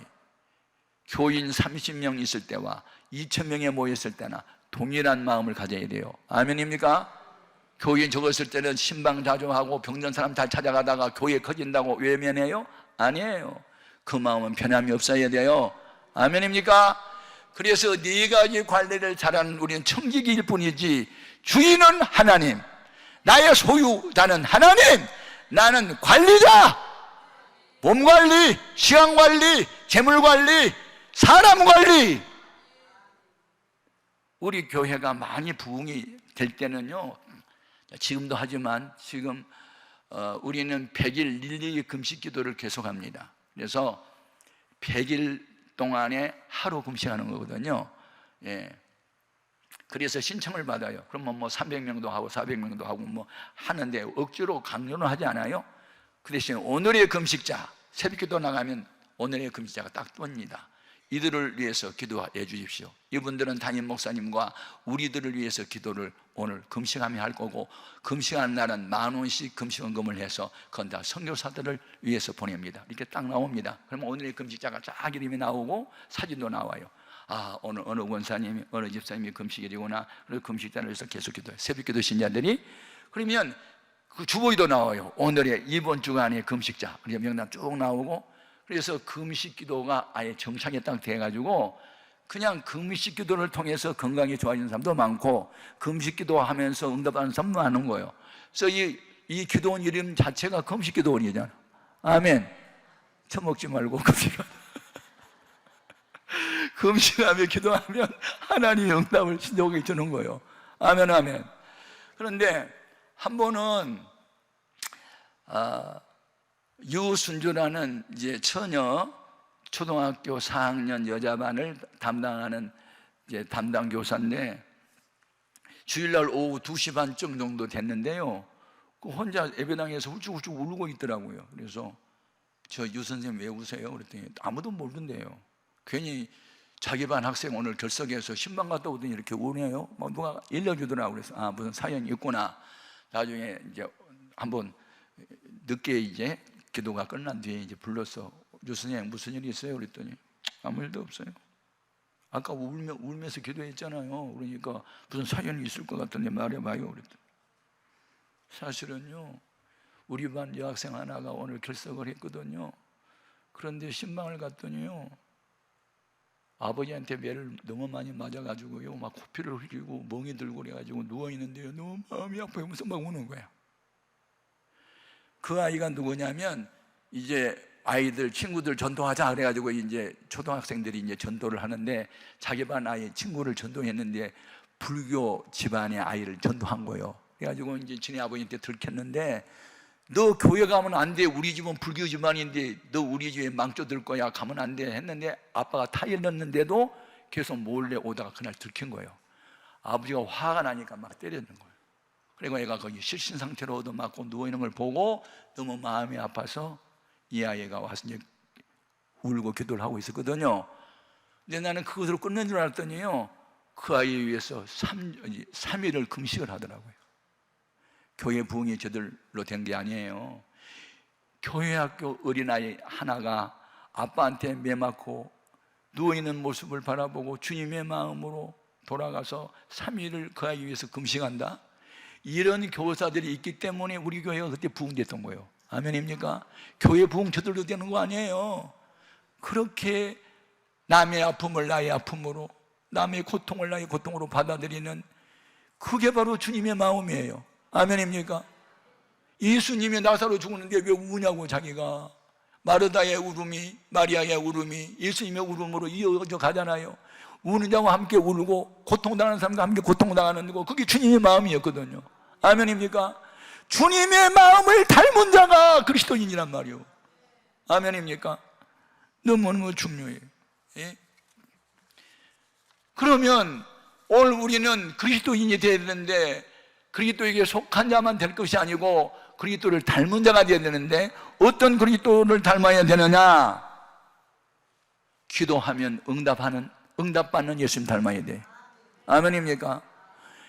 교인 30명 있을 때와 2,000명에 모였을 때나 동일한 마음을 가져야 돼요. 아멘입니까? 교인 적었을 때는 신방자조하고 병든 사람 잘 찾아가다가 교회 커진다고 외면해요? 아니에요. 그 마음은 변함이 없어야 돼요. 아멘입니까? 그래서 네 가지 관리를 잘하는 우리는 청지기일 뿐이지 주인은 하나님, 나의 소유자는 하나님, 나는 관리자! 몸 관리, 시간 관리, 재물 관리, 사람 관리. 우리 교회가 많이 부흥이 될 때는요, 지금도 하지만 지금 우리는 100일 릴리 금식 기도를 계속합니다. 그래서 100일 동안에 하루 금식하는 거거든요. 예. 그래서 신청을 받아요. 그러면 뭐 300명도 하고 400명도 하고 뭐 하는데 억지로 강요는 하지 않아요. 그 대신 오늘의 금식자, 새벽기도 나가면 오늘의 금식자가 딱 뜹니다. 이들을 위해서 기도해 주십시오. 이분들은 담임 목사님과 우리들을 위해서 기도를 오늘 금식하며 할 거고, 금식하는 날은 10,000원씩 금식원금을 해서 그건 다 선교사들을 위해서 보냅니다. 이렇게 딱 나옵니다. 그러면 오늘의 금식자가 쫙 이름이 나오고 사진도 나와요. 아, 오늘 어느 권사님이, 어느 집사님이 금식일이구나. 그래서 금식자를 위해서 계속 기도해요. 새벽기도 신자들이. 그러면 그 주보기도 나와요. 오늘의 이번 주간의 금식자. 그래서 명단 쭉 나오고, 그래서 금식 기도가 아예 정착이 딱 돼가지고 그냥 금식 기도를 통해서 건강이 좋아지는 사람도 많고, 금식 기도하면서 응답하는 사람도 많은 거예요. 그래서 이 기도원 이름 자체가 금식 기도원이잖아. 아멘. 처먹지 말고 금식하며 기도하면 하나님의 응답을 신속하게 주는 거예요. 아멘, 아멘. 그런데 한 번은 유순주라는 이제 처녀 초등학교 4학년 여자반을 담당하는 이제 담당 교사인데, 주일날 오후 2시 반쯤 정도 됐는데요, 그 혼자 예배당에서 훌쩍훌쩍 울고 있더라고요. 그래서 저 유 선생님 왜 우세요? 그랬더니 아무도 모르는데요. 괜히 자기 반 학생 오늘 결석해서 신방 갔다 오더니 이렇게 우네요. 막 누가 일러주더라고요. 그래서 아, 무슨 사연이 있구나. 나중에 이제 한번 늦게 이제 기도가 끝난 뒤에 이제 불러서 유 선생님 무슨 일이 있어요? 그랬더니 아무 일도 없어요. 아까 울면서 기도했잖아요. 그러니까 무슨 사연이 있을 것 같은데 말해봐요. 그랬더니 사실은요, 우리 반 여학생 하나가 오늘 결석을 했거든요. 그런데 신방을 갔더니요, 아버지한테 매를 너무 많이 맞아가지고요, 막 코피를 흘리고 멍이 들고 그래가지고 누워있는데요, 너무 마음이 아파요. 무슨 막 우는 거야. 그 아이가 누구냐면, 이제 아이들 친구들 전도하자 그래가지고 이제 초등학생들이 이제 전도를 하는데, 자기 반 아이 친구를 전도했는데 불교 집안의 아이를 전도한 거예요. 그래가지고 이제 지네 아버지한테 들켰는데, 너 교회 가면 안 돼. 우리 집은 불교 집안인데 너 우리 집에 망조 들 거야. 가면 안 돼. 했는데 아빠가 타일 넣는데도 계속 몰래 오다가 그날 들킨 거예요. 아버지가 화가 나니까 막 때리는 거예요. 그리고 애가 거기 실신 상태로 얻어맞고 누워있는 걸 보고 너무 마음이 아파서 이 아이가 와서 이제 울고 기도를 하고 있었거든요. 근데 나는 그것으로 끝낸 줄 알았더니요, 그 아이에 위해서 3일을 금식을 하더라고요. 교회 부흥이 저들로 된 게 아니에요. 교회 학교 어린아이 하나가 아빠한테 매맞고 누워있는 모습을 바라보고 주님의 마음으로 돌아가서 3일을 그 아이 위해서 금식한다? 이런 교사들이 있기 때문에 우리 교회가 그때 부흥됐던 거예요. 아멘입니까? 교회 부흥 저들도 되는 거 아니에요. 그렇게 남의 아픔을 나의 아픔으로, 남의 고통을 나의 고통으로 받아들이는, 그게 바로 주님의 마음이에요. 아멘입니까? 예수님이 나사로 죽었는데 왜 우냐고. 자기가 마르다의 울음이, 마리아의 울음이 예수님의 울음으로 이어져 가잖아요. 우는 자와 함께 울고 고통당하는 사람과 함께 고통당하는 거, 그게 주님의 마음이었거든요. 아멘입니까? 주님의 마음을 닮은 자가 그리스도인이란 말이요. 아멘입니까? 너무너무 중요해요. 예? 그러면 오늘 우리는 그리스도인이 되어야 되는데, 그리스도에게 속한 자만 될 것이 아니고 그리스도를 닮은 자가 되어야 되는데, 어떤 그리스도를 닮아야 되느냐? 기도하면 응답받는 예수님 닮아야 돼. 아멘입니까?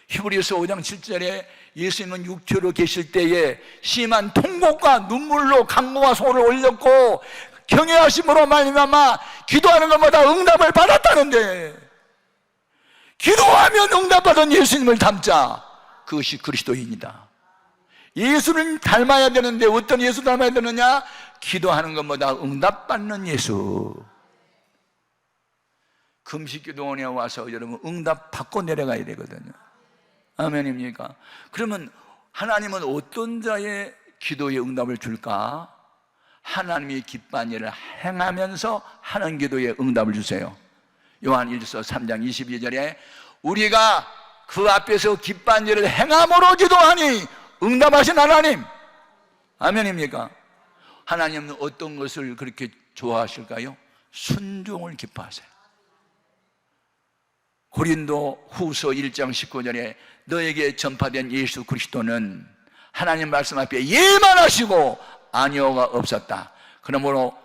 히브리서 5장 7절에 예수님은 육체로 계실 때에 심한 통곡과 눈물로 강모와 소를 올렸고 경외하심으로 말미암아 기도하는 것마다 응답을 받았다는데, 기도하면 응답받은 예수님을 닮자. 그것이 그리스도인이다. 예수를 닮아야 되는데 어떤 예수 닮아야 되느냐? 기도하는 것보다 응답받는 예수. 금식기도원에 와서 여러분 응답 받고 내려가야 되거든요. 아멘입니까? 그러면 하나님은 어떤 자의 기도의 응답을 줄까? 하나님이 기뻐하는 일을 행하면서 하는 기도의 응답을 주세요. 요한 1서 3장 22절에 우리가 그 앞에서 기뻐하는 일을 행함으로 기도하니 응답하신 하나님. 아멘입니까? 하나님은 어떤 것을 그렇게 좋아하실까요? 순종을 기뻐하세요. 고린도 후서 1장 19절에 너에게 전파된 예수 그리스도는 하나님 말씀 앞에 예만 하시고 아니오가 없었다. 그러므로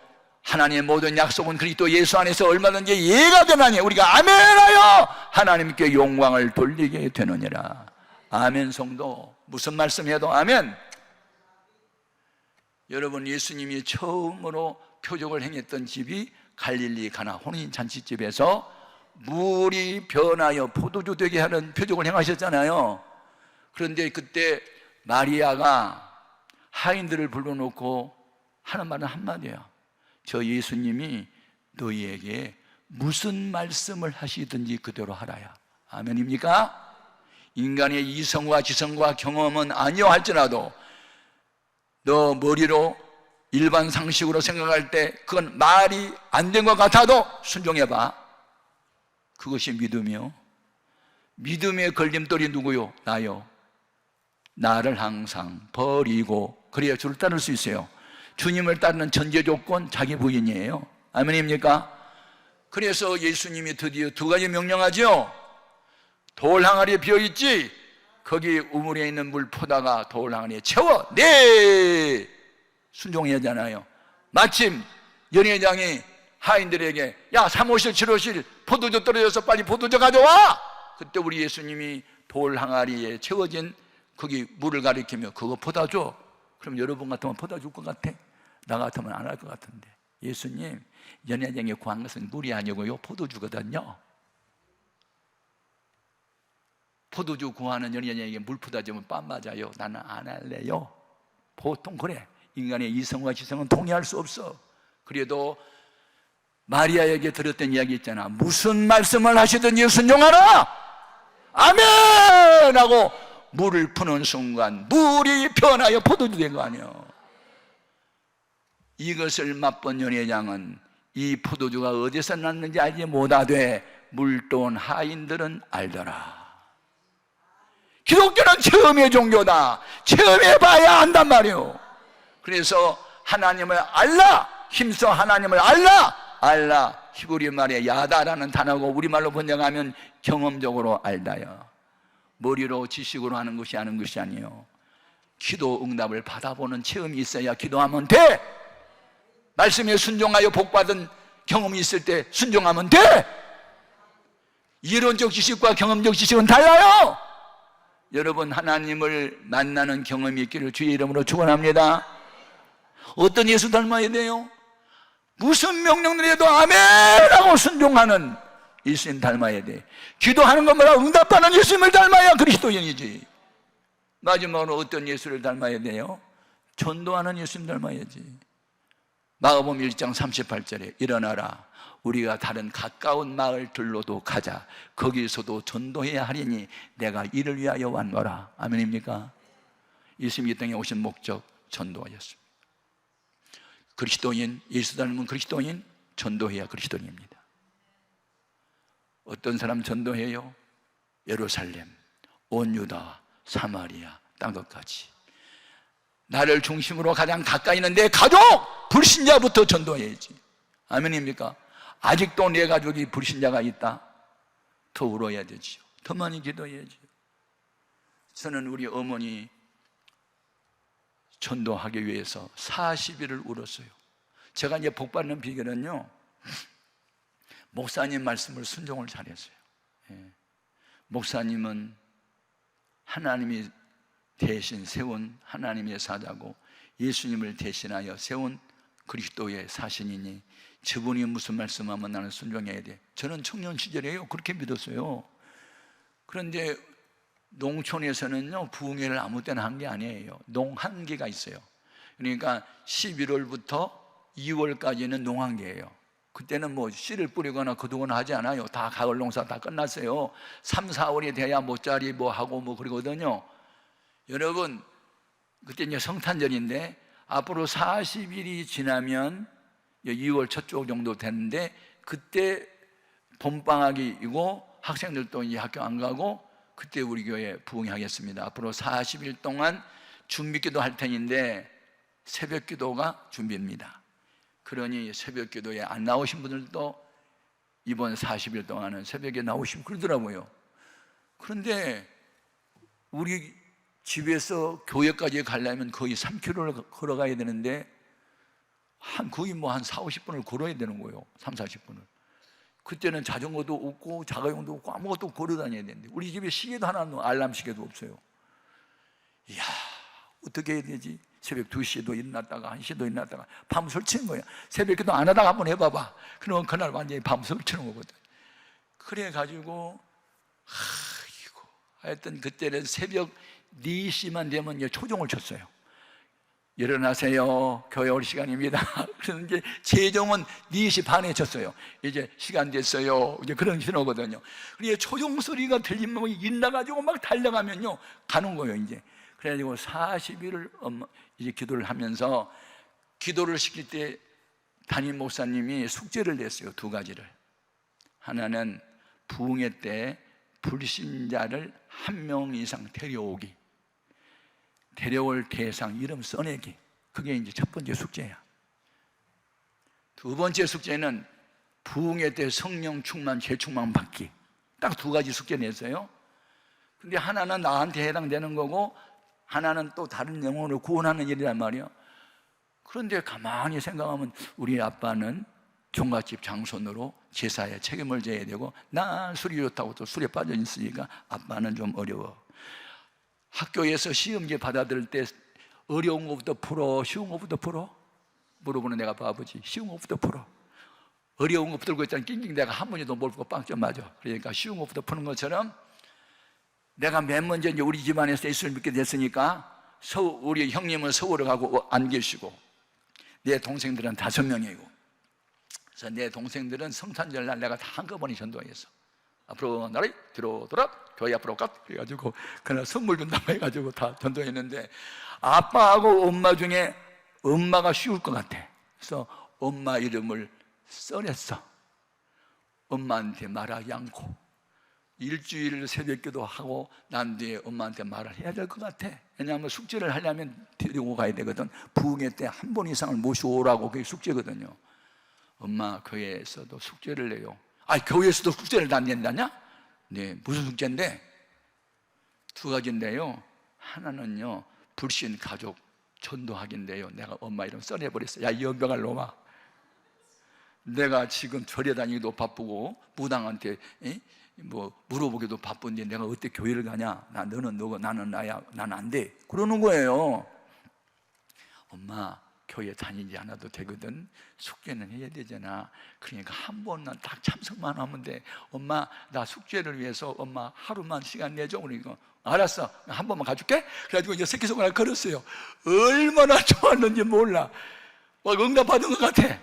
하나님의 모든 약속은 그리스도 예수 안에서 얼마든지 예가 되나니 우리가 아멘하여 하나님께 영광을 돌리게 되느니라. 아멘. 성도, 무슨 말씀해도 아멘. 여러분, 예수님이 처음으로 표적을 행했던 집이 갈릴리 가나 혼인잔치집에서 물이 변하여 포도주 되게 하는 표적을 행하셨잖아요. 그런데 그때 마리아가 하인들을 불러놓고 하는 말은 한마디예요. 저 예수님이 너희에게 무슨 말씀을 하시든지 그대로 하라야. 아멘입니까? 인간의 이성과 지성과 경험은 아니요 할지라도 너 머리로 일반 상식으로 생각할 때 그건 말이 안 된 것 같아도 순종해봐. 그것이 믿음이요. 믿음의 걸림돌이 누구요? 나요. 나를 항상 버리고 그래야 주를 따를 수 있어요. 주님을 따르는 전제 조건 자기 부인이에요. 아멘입니까? 그래서 예수님이 드디어 두 가지 명령하죠. 돌 항아리에 비어있지? 거기 우물에 있는 물 퍼다가 돌 항아리에 채워. 네! 순종해야 하잖아요. 마침 연회장이 하인들에게 야, 3호실 7호실 포도주 떨어져서 빨리 포도주 가져와. 그때 우리 예수님이 돌 항아리에 채워진 거기 물을 가리키며 그거 퍼다 줘. 그럼 여러분 같으면 퍼다 줄 것 같아? 나 같으면 안 할 것 같은데. 예수님, 연회장에 구한 것은 물이 아니고요 포도주거든요. 포도주 구하는 연회장에게 물 퍼다 주면 빰 맞아요. 나는 안 할래요. 보통 그래. 인간의 이성과 지성은 동의할 수 없어. 그래도 마리아에게 들었던 이야기 있잖아. 무슨 말씀을 하시든지 순종하라. 아멘 하고 물을 푸는 순간 물이 변하여 포도주 된 거 아니에요. 이것을 맛본 연회장은 이 포도주가 어디서 났는지 알지 못하되 물돈 하인들은 알더라. 기독교는 체험의 종교다. 체험해봐야 안단 말이에요. 그래서 하나님을 알라, 힘써 하나님을 알라, 히브리 말에 야다라는 단어고 우리말로 번역하면 경험적으로 알다요. 머리로 지식으로 하는 것이 아니에요. 기도 응답을 받아보는 체험이 있어야 기도하면 돼. 말씀에 순종하여 복받은 경험이 있을 때 순종하면 돼. 이론적 지식과 경험적 지식은 달라요. 여러분, 하나님을 만나는 경험이 있기를 주의 이름으로 축원합니다. 어떤 예수 닮아야 돼요? 무슨 명령을 해도 아멘하고 순종하는 예수님 닮아야 돼. 기도하는 것마다 응답하는 예수님을 닮아야 그리스도인이지. 마지막으로 어떤 예수를 닮아야 돼요? 전도하는 예수님 닮아야지. 마가복음 1장 38절에 일어나라, 우리가 다른 가까운 마을들로도 가자. 거기서도 전도해야 하리니 내가 이를 위하여 왔노라. 아멘입니까? 예수님이 이 땅에 오신 목적 전도하였습니다. 그리스도인, 예수 닮은 그리스도인, 전도해야 그리스도인입니다. 어떤 사람 전도해요? 예루살렘, 온 유다, 사마리아 땅끝까지. 나를 중심으로 가장 가까이 있는 내 가족, 불신자부터 전도해야지. 아멘입니까? 아직도 내 가족이 불신자가 있다? 더 울어야 되지요. 더 많이 기도해야지. 저는 우리 어머니 전도하기 위해서 40일을 울었어요. 제가 이제 복받는 비결은요, 목사님 말씀을 순종을 잘했어요. 목사님은 하나님이 대신 세운 하나님의 사자고 예수님을 대신하여 세운 그리스도의 사신이니 저분이 무슨 말씀하면 나는 순종해야 돼. 저는 청년 시절에요 그렇게 믿었어요. 그런데 농촌에서는요 부흥회를 아무 때나 한 게 아니에요. 농한기가 있어요. 그러니까 11월부터 2월까지는 농한기예요. 그때는 뭐 씨를 뿌리거나 거두거나 하지 않아요. 다 가을 농사 다 끝났어요. 3, 4월이 돼야 모짜리 뭐 하고 뭐 그러거든요. 여러분, 그때 이제 성탄절인데 앞으로 40일이 지나면 2월 첫 주 정도 되는데 그때 봄방학이고 학생들도 이제 학교 안 가고 그때 우리 교회 부흥하겠습니다. 앞으로 40일 동안 준비기도 할 텐데 새벽기도가 준비입니다. 그러니 새벽기도에 안 나오신 분들도 이번 40일 동안은 새벽에 나오시고 그러더라고요. 그런데 우리 집에서 교회까지 가려면 거의 3km를 걸어가야 되는데 거의 한 4, 50분을 걸어야 되는 거예요. 3, 40분을. 그때는 자전거도 없고 자가용도 없고 아무것도 걸어 다녀야 되는데 우리 집에 시계도 하나, 알람 시계도 없어요. 이야, 어떻게 해야 되지? 새벽 2시에도 일어났다가 1시에도 일어났다가 밤 설치는 거야. 새벽에도 안 하다가 한번 해봐봐. 그러면 그날 완전히 밤 설치는 거거든. 그래가지고 하여튼 그때는 새벽 4시만 되면 이제 초종을 쳤어요. 일어나세요. 교회 올 시간입니다. 그래서 이제 제종은 4시 반에 쳤어요. 이제 시간 됐어요. 이제 그런 신호거든요. 그리고 초종 소리가 들리면 일나가지고 막 달려가면요. 가는 거예요, 이제. 그래가지고 40일을 이제 기도를 하면서 기도를 시킬 때 담임 목사님이 숙제를 냈어요. 2가지를. 하나는 부흥회 때 불신자를 1명 이상 데려오기. 데려올 대상 이름 써내기. 그게 이제 첫 번째 숙제야. 2번째 숙제는 부흥회 때 성령 충만, 재충만 받기. 딱 2가지 숙제 냈어요. 근데 하나는 나한테 해당되는 거고 하나는 또 다른 영혼을 구원하는 일이란 말이야. 그런데 가만히 생각하면 우리 아빠는 종갓집 장손으로 제사에 책임을 져야 되고 난 술이 좋다고 또 술에 빠져 있으니까 아빠는 좀 어려워. 학교에서 시험지 받아들일 때 어려운 것부터 풀어, 쉬운 것부터 풀어? 물어보는 내가 바보지. 쉬운 것부터 풀어. 어려운 거 풀고 있잖아. 낑낑 내가 한 번에도 못 풀고 빵점 맞아. 그러니까 쉬운 것부터 푸는 것처럼 내가 맨 먼저 이제 우리 집안에서 예수를 믿게 됐으니까 우리 형님은 서울에 가고 안 계시고 내 동생들은 5명이고 그래서 내 동생들은 성탄절 날 내가 다 한꺼번에 전도했어. 앞으로 나를 뒤로 돌아 교회 앞으로 가 그래가지고 그날 선물 준다고 해가지고 다 전도했는데 아빠하고 엄마 중에 엄마가 쉬울 것 같아. 그래서 엄마 이름을 써냈어. 엄마한테 말하지 않고 일주일 새벽기도 하고 난 뒤에 엄마한테 말을 해야 될 것 같아. 왜냐하면 숙제를 하려면 데리고 가야 되거든. 부흥회 때 한 번 이상을 모시고 오라고. 그게 숙제거든요. 엄마 교회에서도 숙제를 내요. 교회에서도 숙제를 다 낸다냐? 네, 무슨 숙제인데? 2가지인데요. 하나는요, 불신 가족 전도하기인데요. 내가 엄마 이름 써내버렸어. 야, 이 연병할 놈아. 내가 지금 절에 다니기도 바쁘고 무당한테 물어보기도 바쁜데 내가 어떻게 교회를 가냐? 너는 너고 나는 나야. 나는 안 돼. 그러는 거예요. 엄마, 교회 다니지 않아도 되거든. 숙제는 해야 되잖아. 그러니까 한 번만 딱 참석만 하면 돼. 엄마, 나 숙제를 위해서 엄마 하루만 시간 내줘. 그러니까 알았어. 한 번만 가줄게. 그래가지고 이제 새끼손가락 걸었어요. 얼마나 좋았는지 몰라. 막 응답 받은 것 같아.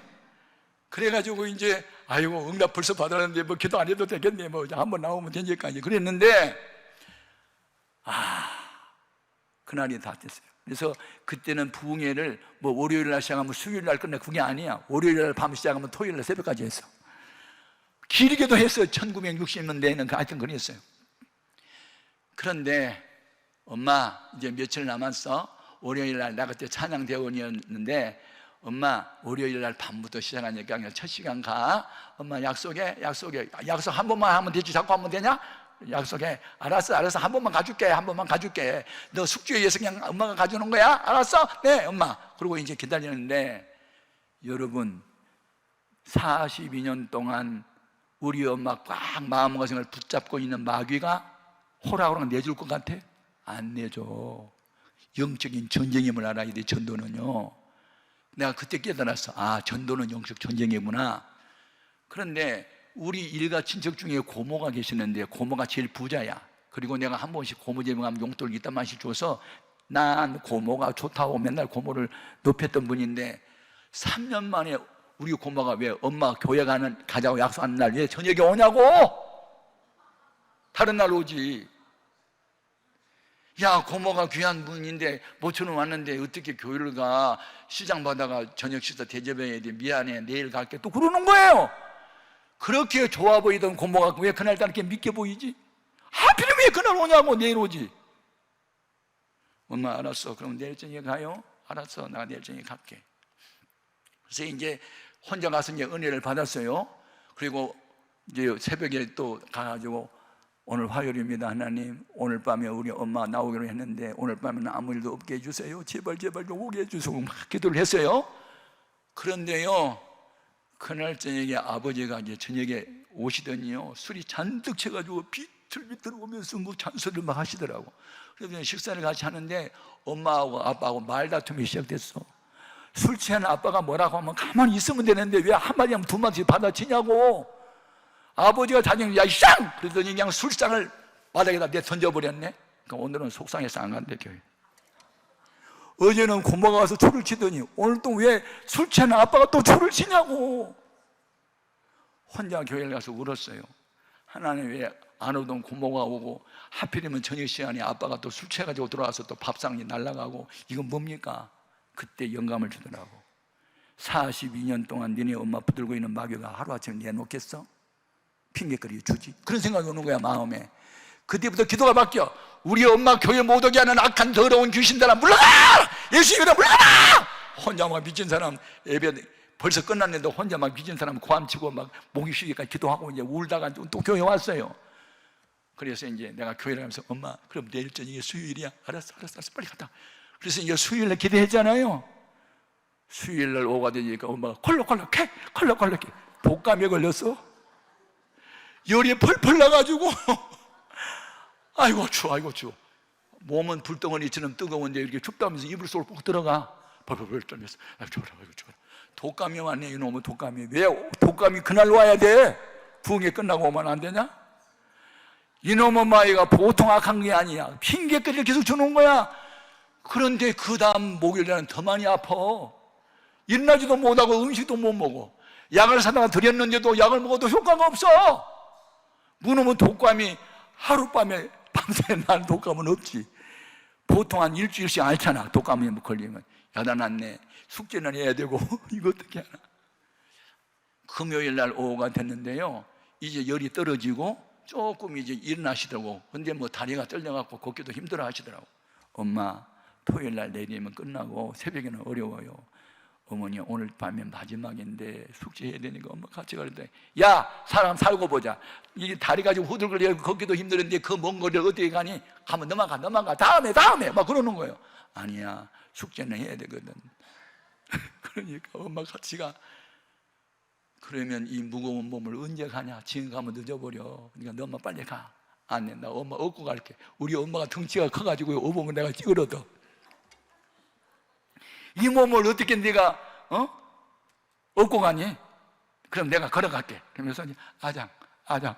그래가지고 이제 아이고 응답 벌써 받았는데 뭐 기도 안 해도 되겠네. 뭐 한 번 나오면 되니까 이제 그랬는데 그날이 다 됐어요. 그래서 그때는 부흥회를 뭐 월요일 날 시작하면 수요일 날 끝내. 그게 아니야. 월요일 날 밤 시작하면 토요일 날 새벽까지 했어. 길게도 했어요. 1960년대에는 하여튼 그랬어요. 그런데 엄마 이제 며칠 남았어. 월요일 날 나 그때 찬양대원이었는데 엄마 월요일 날 밤부터 시작하니까 그냥 첫 시간 가. 엄마 약속해. 약속 한 번만 하면 되지 자꾸 하면 되냐? 약속해. 알았어 한 번만 가줄게. 너 숙제에 의해서 그냥 엄마가 가주는 거야? 알았어? 네 엄마. 그리고 이제 기다리는데 여러분 42년 동안 우리 엄마 꽉 마음가짐을 붙잡고 있는 마귀가 호락호락 내줄 것 같아? 안 내줘. 영적인 전쟁임을 알아야 돼. 전도는요. 내가 그때 깨달았어. 전도는 영적 전쟁이구나. 그런데 우리 일가 친척 중에 고모가 계시는데 고모가 제일 부자야. 그리고 내가 한 번씩 고모 집에 가면 용돈을 이딴 만씩 줘서 난 고모가 좋다고 맨날 고모를 높였던 분인데 3년 만에 우리 고모가 왜 엄마 교회 가자고 약속하는 날 왜 저녁에 오냐고? 다른 날 오지. 야, 고모가 귀한 분인데 모처럼 왔는데 어떻게 교회를 가? 시장 받아가 저녁 식사 대접해야 돼. 미안해, 내일 갈게. 또 그러는 거예요. 그렇게 좋아 보이던 고모가 왜 그날따라 이렇게 믿게 보이지? 하필이면 왜 그날 오냐고. 내일 오지. 엄마 알았어, 그럼 내일 저녁에 가요? 알았어, 나 내일 저녁에 갈게. 그래서 이제 혼자 가서 이제 은혜를 받았어요. 그리고 이제 새벽에 또 가가지고 오늘 화요일입니다. 하나님, 오늘 밤에 우리 엄마 나오기로 했는데 오늘 밤에는 아무 일도 없게 해주세요. 제발 제발 좀 오게 해주세요. 막 기도를 했어요. 그런데요, 그날 저녁에 아버지가 이제 저녁에 오시더니요, 술이 잔뜩 채가지고 비틀비틀 오면서 뭐 잔소리를 막 하시더라고. 그래서 식사를 같이 하는데 엄마하고 아빠하고 말다툼이 시작됐어. 술 취한 아빠가 뭐라고 하면 가만히 있으면 되는데 왜 한마디 하면 두 마디 받아치냐고. 아버지가 자기는 야, 쌍! 그러더니 그냥 술상을 바닥에다 내 던져버렸네. 그러니까 오늘은 속상해서 안 간대, 교회. 어제는 고모가 와서 초를 치더니 오늘 또 왜 술 취한 아빠가 또 초를 치냐고. 혼자 교회를 가서 울었어요. 하나님 왜 안 오던 고모가 오고 하필이면 저녁 시간에 아빠가 또 술 취해가지고 들어와서 또 밥상이 날아가고 이건 뭡니까? 그때 영감을 주더라고. 42년 동안 니네 엄마 붙들고 있는 마귀가 하루아침에 내놓겠어? 핑계거리 주지. 그런 생각이 오는 거야, 마음에. 그때부터 기도가 바뀌어. 우리 엄마 교회 못 오게 하는 악한 더러운 귀신들아 물러가! 예수 이름으로 물러가! 혼자 막 미친 사람 예배 벌써 끝났는데 혼자 막 미친 사람 고함치고 막 목이 쉬기까지 기도하고 이제 울다가 또 교회 왔어요. 그래서 이제 내가 교회를 가면서 엄마, 그럼 내일 저녁에 수요일이야. 알았어 빨리 갔다. 그래서 이제 수요일날 기도했잖아요. 수요일날 오가 되니까 엄마가 콜록콜록해 독감에 걸렸어. 열이 펄펄 나가지고 아이고 추워. 몸은 불덩어리처럼 뜨거운데 이렇게 춥다면서 이불 속으로 푹 들어가. 펄펄 떨면서 추워라. 독감이 왔네. 이놈의 독감이. 왜 독감이 그날 와야 돼? 부흥회 끝나고 오면 안 되냐? 이놈의 마귀가 보통 악한 게 아니야. 핑계거리를 계속 주는 거야. 그런데 그 다음 목요일에는 더 많이 아파. 일어나지도 못하고 음식도 못 먹어. 약을 사다가 드렸는데도 약을 먹어도 효과가 없어. 무놈은 독감이 하룻밤에 밤새 난 독감은 없지. 보통 한 일주일씩 앓잖아. 독감이 걸리면. 야단났네. 숙제는 해야 되고 이거 어떻게 하나. 금요일 날 오후가 됐는데요, 이제 열이 떨어지고 조금 이제 일어나시더라고. 근데 뭐 다리가 떨려갖고 걷기도 힘들어 하시더라고. 엄마, 토요일 날 내리면 끝나고 새벽에는 어려워요. 어머니 오늘 밤에 마지막인데 숙제해야 되니까 엄마 같이 가는데, 야, 사람 살고 보자. 이 다리 가지고 후들거려 걷기도 힘들은데 그 먼 거리를 어떻게 가니? 가면 넘어가 다음에 막 그러는 거예요. 아니야, 숙제는 해야 되거든. 그러니까 엄마 같이 가. 그러면 이 무거운 몸을 언제 가냐? 지금 가면 늦어버려. 그러니까 너 엄마 빨리 가. 안 돼, 나 엄마 업고 갈게. 우리 엄마가 덩치가 커가지고 업으면 내가 찌그러져. 이 몸을 어떻게 네가 업고 가니? 그럼 내가 걸어갈게. 그러면서 아장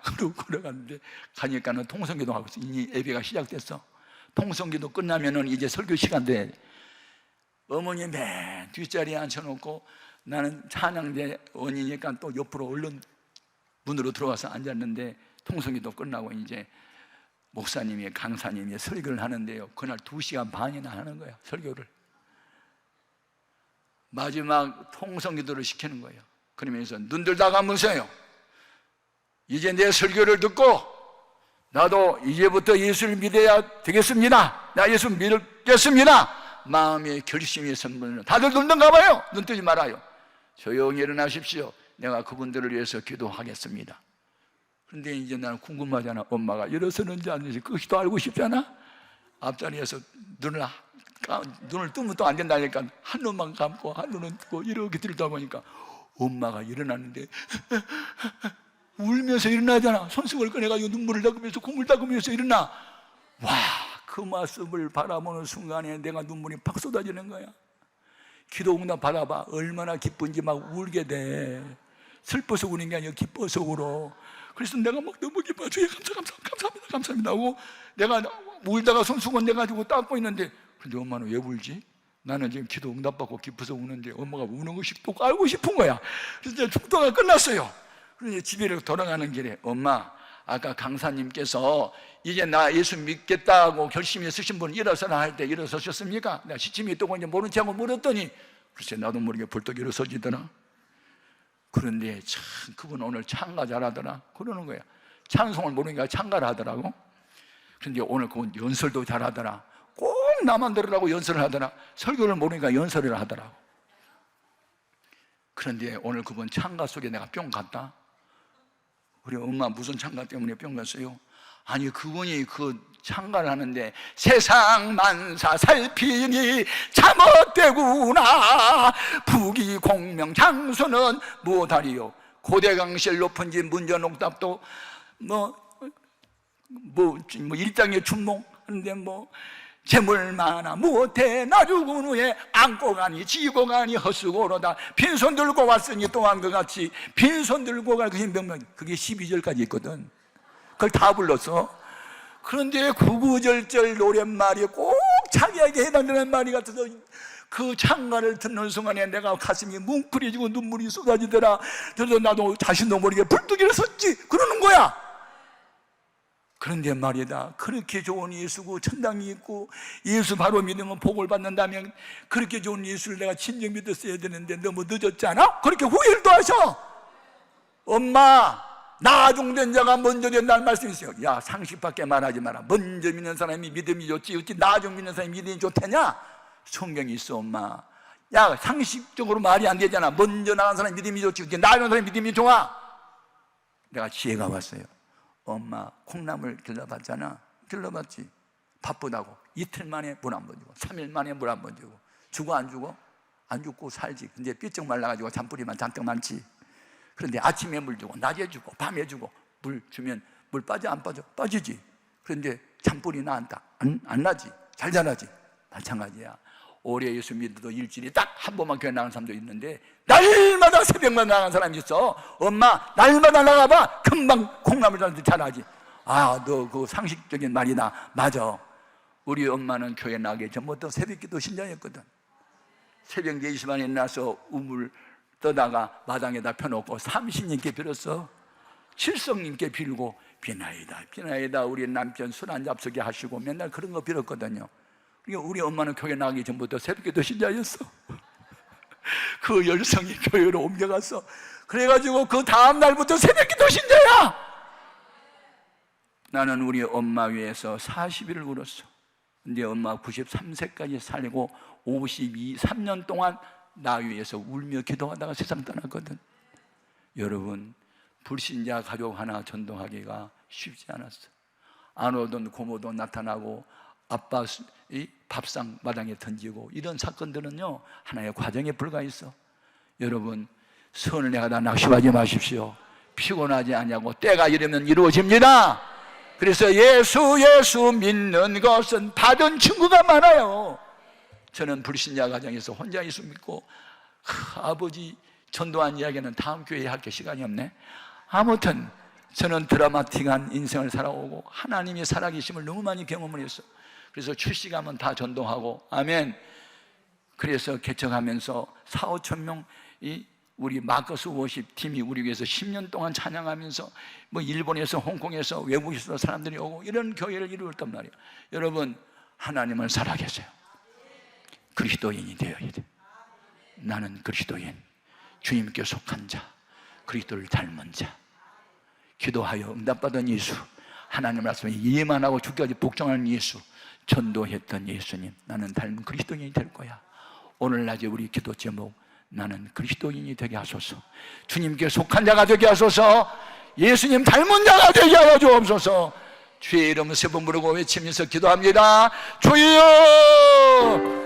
그러고 걸어갔는데 가니까는 통성기도 하고 있어. 이미 예배가 시작됐어. 통성기도 끝나면은 이제 설교 시간 돼. 어머니 맨 뒷자리에 앉혀놓고 나는 찬양대 원이니까 또 옆으로 얼른 문으로 들어가서 앉았는데 통성기도 끝나고 이제 목사님이 강사님이 설교를 하는데요, 그날 2시간 반이나 하는 거야, 설교를. 마지막 통성기도를 시키는 거예요. 그러면서 눈들 다 감으세요. 이제 내 설교를 듣고 나도 이제부터 예수를 믿어야 되겠습니다. 나 예수 믿겠습니다. 마음의 결심이 선물로. 다들 눈 감아요. 눈 뜨지 말아요. 조용히 일어나십시오. 내가 그분들을 위해서 기도하겠습니다. 그런데 이제 나는 궁금하잖아. 엄마가 일어서는지 안 일어서는지 그것도 알고 싶잖아. 앞자리에서 눈을 뜨면 또 안 된다니까 한 눈만 감고 한 눈은 뜨고 이렇게 들다 보니까 엄마가 일어났는데 울면서 일어나잖아. 손수건을 꺼내가지고 눈물을 닦으면서 콧물 닦으면서 일어나. 와, 그 모습을 바라보는 순간에 내가 눈물이 팍 쏟아지는 거야. 기도 응답 받아봐. 얼마나 기쁜지 막 울게 돼. 슬퍼서 우는 게 아니라 기뻐서 울어. 그래서 내가 막 너무 기뻐. 주여 감사합니다 하고 내가 울다가 손수건 내가지고 닦고 있는데, 근데 엄마는 왜 울지? 나는 지금 기도 응답 받고 기뻐서 우는데 엄마가 우는 것이 또 알고 싶은 거야. 그래서 이제 축도가 끝났어요. 그래서 집에 돌아가는 길에 엄마, 아까 강사님께서 이제 나 예수 믿겠다고 결심했으신 분 일어서라 할 때 일어서셨습니까? 내가 시침이 있다고 이제 모른 체하고 물었더니 글쎄 나도 모르게 벌떡 일어서지더라. 그런데 참 그분 오늘 찬가 잘하더라 그러는 거야. 찬송을 모르니까 찬가를 하더라고. 그런데 오늘 그분 연설도 잘하더라. 꼭 나만 들으라고 연설을 하더라. 설교를 모르니까 연설을 하더라고. 그런데 오늘 그분 찬가 속에 내가 뿅 갔다. 우리 엄마 무슨 찬가 때문에 뿅 갔어요? 아니 그분이 그 찬가를 하는데 세상 만사 살피니 잠옷되구나 부귀 공명 장수는 무엇하리요 고대강실 높은 집 문전옥답도 일장의 춘몽 하는데 재물 많아 무엇해 나 죽은 후에 안고 가니 지고 가니 헛수고로다 빈손 들고 왔으니 또한 그같이 빈손 들고 갈 그 명령 그게 12절까지 있거든. 그걸 다 불렀어. 그런데 구구절절 노랫말이 꼭 자기에게 해당되는 말이 같아서 그 찬가를 듣는 순간에 내가 가슴이 뭉클해지고 눈물이 쏟아지더라. 그래서 나도 자신도 모르게 불뚝 일어섰지 그러는 거야. 그런데 말이다 그렇게 좋은 예수고 천당이 있고 예수 바로 믿으면 복을 받는다면 그렇게 좋은 예수를 내가 진정 믿었어야 되는데 너무 늦었잖아? 그렇게 후회도 하셔. 엄마 나중된 자가 먼저 된다는 말씀이 있어요. 야 상식밖에 말하지 마라. 먼저 믿는 사람이 믿음이 좋지 어찌 나중 믿는 사람이 믿음이 좋다냐? 성경이 있어 엄마. 야 상식적으로 말이 안 되잖아. 먼저 나간 사람이 믿음이 좋지 어찌 나중 사람이 믿음이 좋아? 내가 지혜가 왔어요. 엄마 콩나물 길러봤잖아. 길러봤지. 바쁘다고 이틀 만에 물 한 번 주고 3일 만에 물 한 번 주고 주고 안 주고? 안 죽고 살지. 근데 삐쩍 말라가지고 잔뿌리만 잔뜩 많지. 그런데 아침에 물 주고 낮에 주고 밤에 주고 물 주면 물 빠져 안 빠져? 빠지지. 그런데 잔뿌리 나한다 안 나지. 잘 자라지. 마찬가지야. 올해 예수 믿어도 일주일에 딱 한 번만 교회 나가는 사람도 있는데 날마다 새벽만 나가는 사람이 있어. 엄마 날마다 나가봐. 금방 콩나물 자라지. 아 너 그 상식적인 말이다. 맞아. 우리 엄마는 교회 나가기 전부터 새벽기도 신자였거든. 새벽 4시 반에 나서 우물 떠다가 마당에다 펴놓고 삼신님께 빌었어. 칠성님께 빌고 비나이다 비나이다 우리 남편 술 안 잡수게 하시고 맨날 그런 거 빌었거든요. 우리 엄마는 교회 나가기 전부터 새벽기도 신자였어. 그 열성이 교회로 옮겨갔어. 그래가지고 그 다음 날부터 새벽기도 신자야. 나는 우리 엄마 위해서 40일을 울었어. 근데 엄마 93세까지 살고 3년 동안 나 위해서 울며 기도하다가 세상 떠났거든. 여러분 불신자 가족 하나 전도하기가 쉽지 않았어. 안 오던 고모도 나타나고 아빠 밥상 마당에 던지고 이런 사건들은요 하나의 과정에 불과했어. 여러분 선을 내가다 낙심하지 마십시오. 피곤하지 않냐고 때가 이르면 이루어집니다. 그래서 예수 믿는 것은 받은 친구가 많아요. 저는 불신자 가정에서 혼자 예수 믿고 아버지 전도한 이야기는 다음 교회에 할게 시간이 없네. 아무튼 저는 드라마틱한 인생을 살아오고 하나님의 살아계심을 너무 많이 경험을 했어. 그래서 출시가면 다 전도하고 아멘. 그래서 개척하면서 4,5천 명이 우리 마커스 워십 팀이 우리 위해서 10년 동안 찬양하면서 일본에서 홍콩에서 외국에서 사람들이 오고 이런 교회를 이루었단 말이에요. 여러분 하나님을 살아계세요. 그리스도인이 되어야 돼. 나는 그리스도인, 주님께 속한 자, 그리스도를 닮은 자, 기도하여 응답받은 예수, 하나님 말씀에 이해만 하고 죽기까지 복종하는 예수, 전도했던 예수님, 나는 닮은 그리스도인이 될 거야. 오늘 낮에 우리 기도 제목, 나는 그리스도인이 되게 하소서. 주님께 속한 자가 되게 하소서. 예수님 닮은 자가 되게 하여 주옵소서. 주의 이름 세 번 부르고 외치면서 기도합니다. 주여